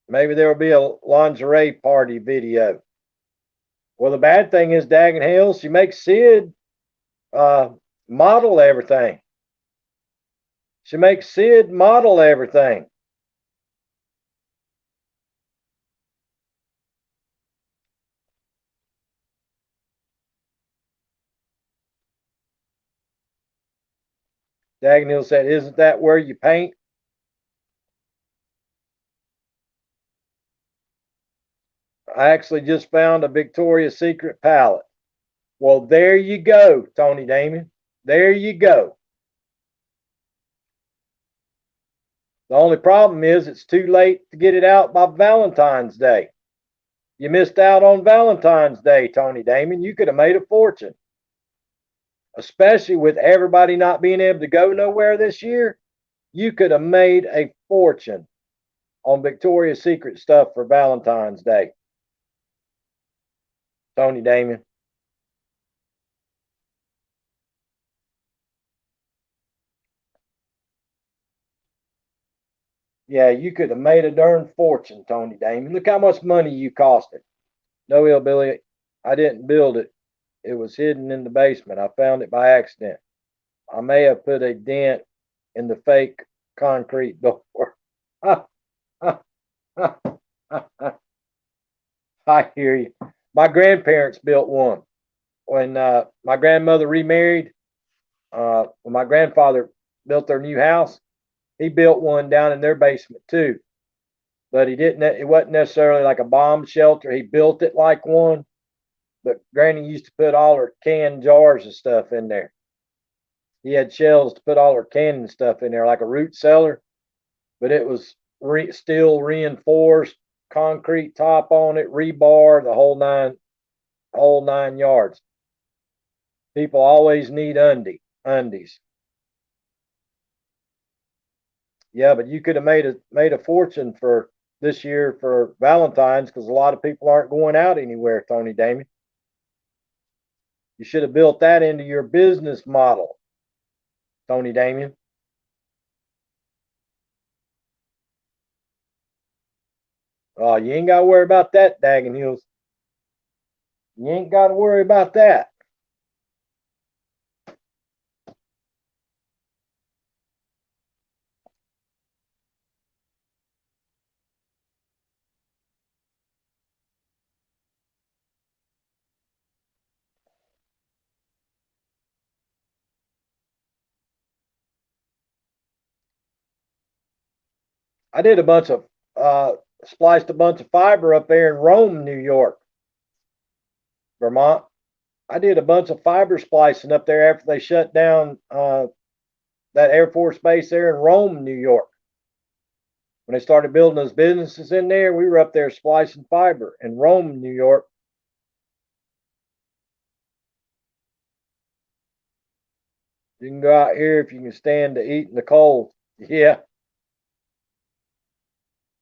Maybe there will be a lingerie party video. Well, the bad thing is, Daggin Hills, she makes Sid uh, model everything. She makes Sid model everything. Daggin Hills said, "Isn't that where you paint?" I actually just found a Victoria's Secret palette. Well, there you go, Tony Damon. There you go. The only problem is it's too late to get it out by Valentine's Day. You missed out on Valentine's Day, Tony Damon. You could have made a fortune, especially with everybody not being able to go nowhere this year. You could have made a fortune on Victoria's Secret stuff for Valentine's Day, Tony Damon. Yeah, you could have made a darn fortune, Tony Damon. Look how much money you cost it. No, Hillbilly, I didn't build it. It was hidden in the basement. I found it by accident. I may have put a dent in the fake concrete door. I hear you. My grandparents built one when my grandmother remarried. When my grandfather built their new house, he built one down in their basement too. But he didn't. It wasn't necessarily like a bomb shelter. He built it like one. But Granny used to put all her canned jars and stuff in there. He had shelves to put all her canning stuff in there, like a root cellar. But it was steel reinforced, concrete top on it, rebar, the whole nine yards. People always need undies. Yeah, but you could have made a fortune for this year for Valentine's because a lot of people aren't going out anywhere. Tony Damon, you should have built that into your business model. Tony Damon. Oh, you ain't got to worry about that, Daggin Hills. You ain't got to worry about that. I did a bunch of spliced a bunch of fiber up there in Rome, New York, Vermont. I did a bunch of fiber splicing up there after they shut down that Air Force base there in Rome, New York. When they started building those businesses in there, we were up there splicing fiber in Rome, New York. You can go out here if you can stand to eat in the cold. Yeah,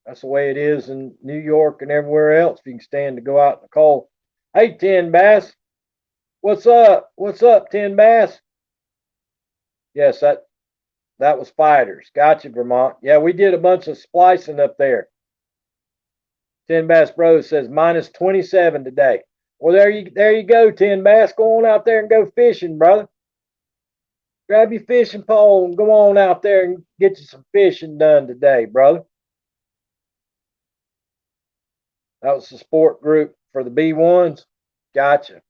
that's the way it is in New York and everywhere else. If you can stand to go out in the cold. Hey, Tin Bass, what's up? What's up, Tin Bass? Yes, that was fighters. Gotcha, Vermont. Yeah, we did a bunch of splicing up there. Tin Bass Bros says minus 27 today. Well, there you go, Tin Bass. Go on out there and go fishing, brother. Grab your fishing pole and go on out there and get you some fishing done today, brother. That was the sport group for the B1s. Gotcha.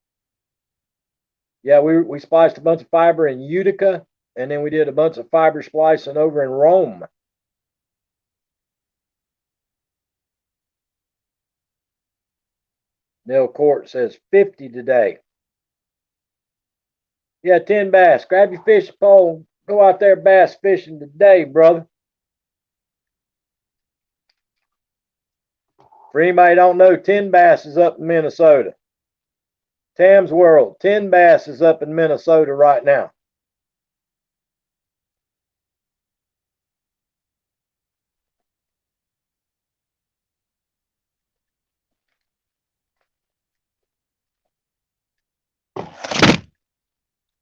Yeah, we spliced a bunch of fiber in Utica, and then we did a bunch of fiber splicing over in Rome. Neil Court says 50 today. Yeah, Tin Bass. Grab your fishing pole and go out there bass fishing today, brother. For anybody don't know, Tin Bass is up in Minnesota. Tam's World. Tin Bass is up in Minnesota right now.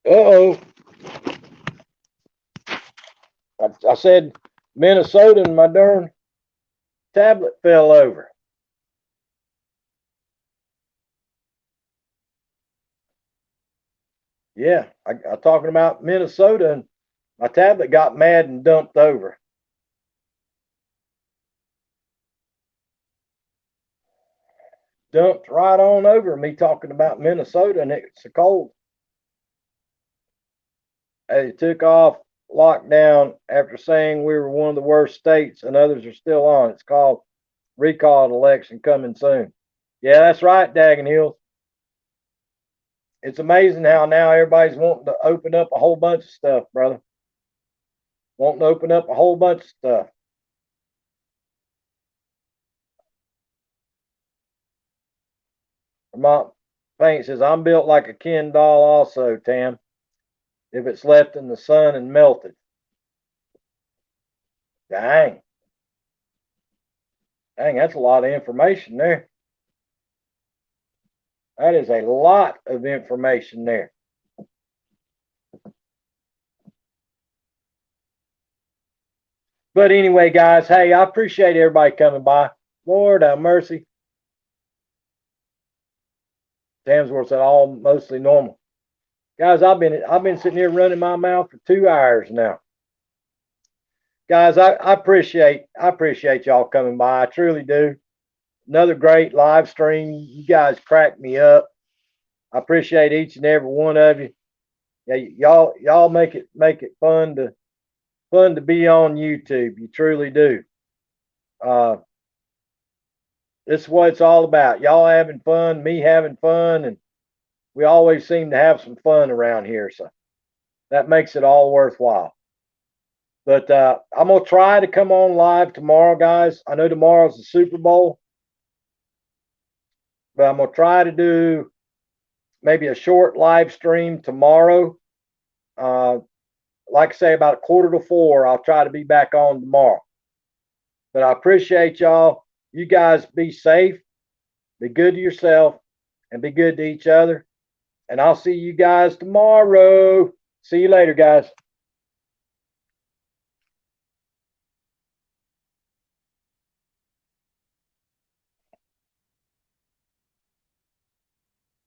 Uh-oh. I said Minnesota and my darn tablet fell over. Yeah, I'm talking about Minnesota, and my tablet got mad and dumped over. Dumped right on over me talking about Minnesota, and it's so cold. They took off lockdown after saying we were one of the worst states, and others are still on. It's called recall election coming soon. Yeah, that's right, Daggin Hills. It's amazing how now everybody's wanting to open up a whole bunch of stuff, brother. Wanting to open up a whole bunch of stuff. Vermont Paint says, I'm built like a Ken doll also, Tam, if it's left in the sun and melted. Dang. Dang, that's a lot of information there. That is a lot of information there. But anyway, guys, hey, I appreciate everybody coming by. Lord have mercy. Tamsworth said all mostly normal. Guys, I've been sitting here running my mouth for 2 hours now. Guys, I appreciate y'all coming by. I truly do. Another great live stream. You guys crack me up. I appreciate each and every one of you. Yeah, y'all make it fun to be on YouTube. You truly do. This is what it's all about. Y'all having fun, me having fun, and we always seem to have some fun around here. So that makes it all worthwhile. But I'm gonna try to come on live tomorrow, guys. I know tomorrow's the Super Bowl, but I'm gonna try to do maybe a short live stream tomorrow. Like I say, about 3:45, I'll try to be back on tomorrow. But I appreciate y'all. You guys be safe, be good to yourself, and be good to each other. And I'll see you guys tomorrow. See you later, guys.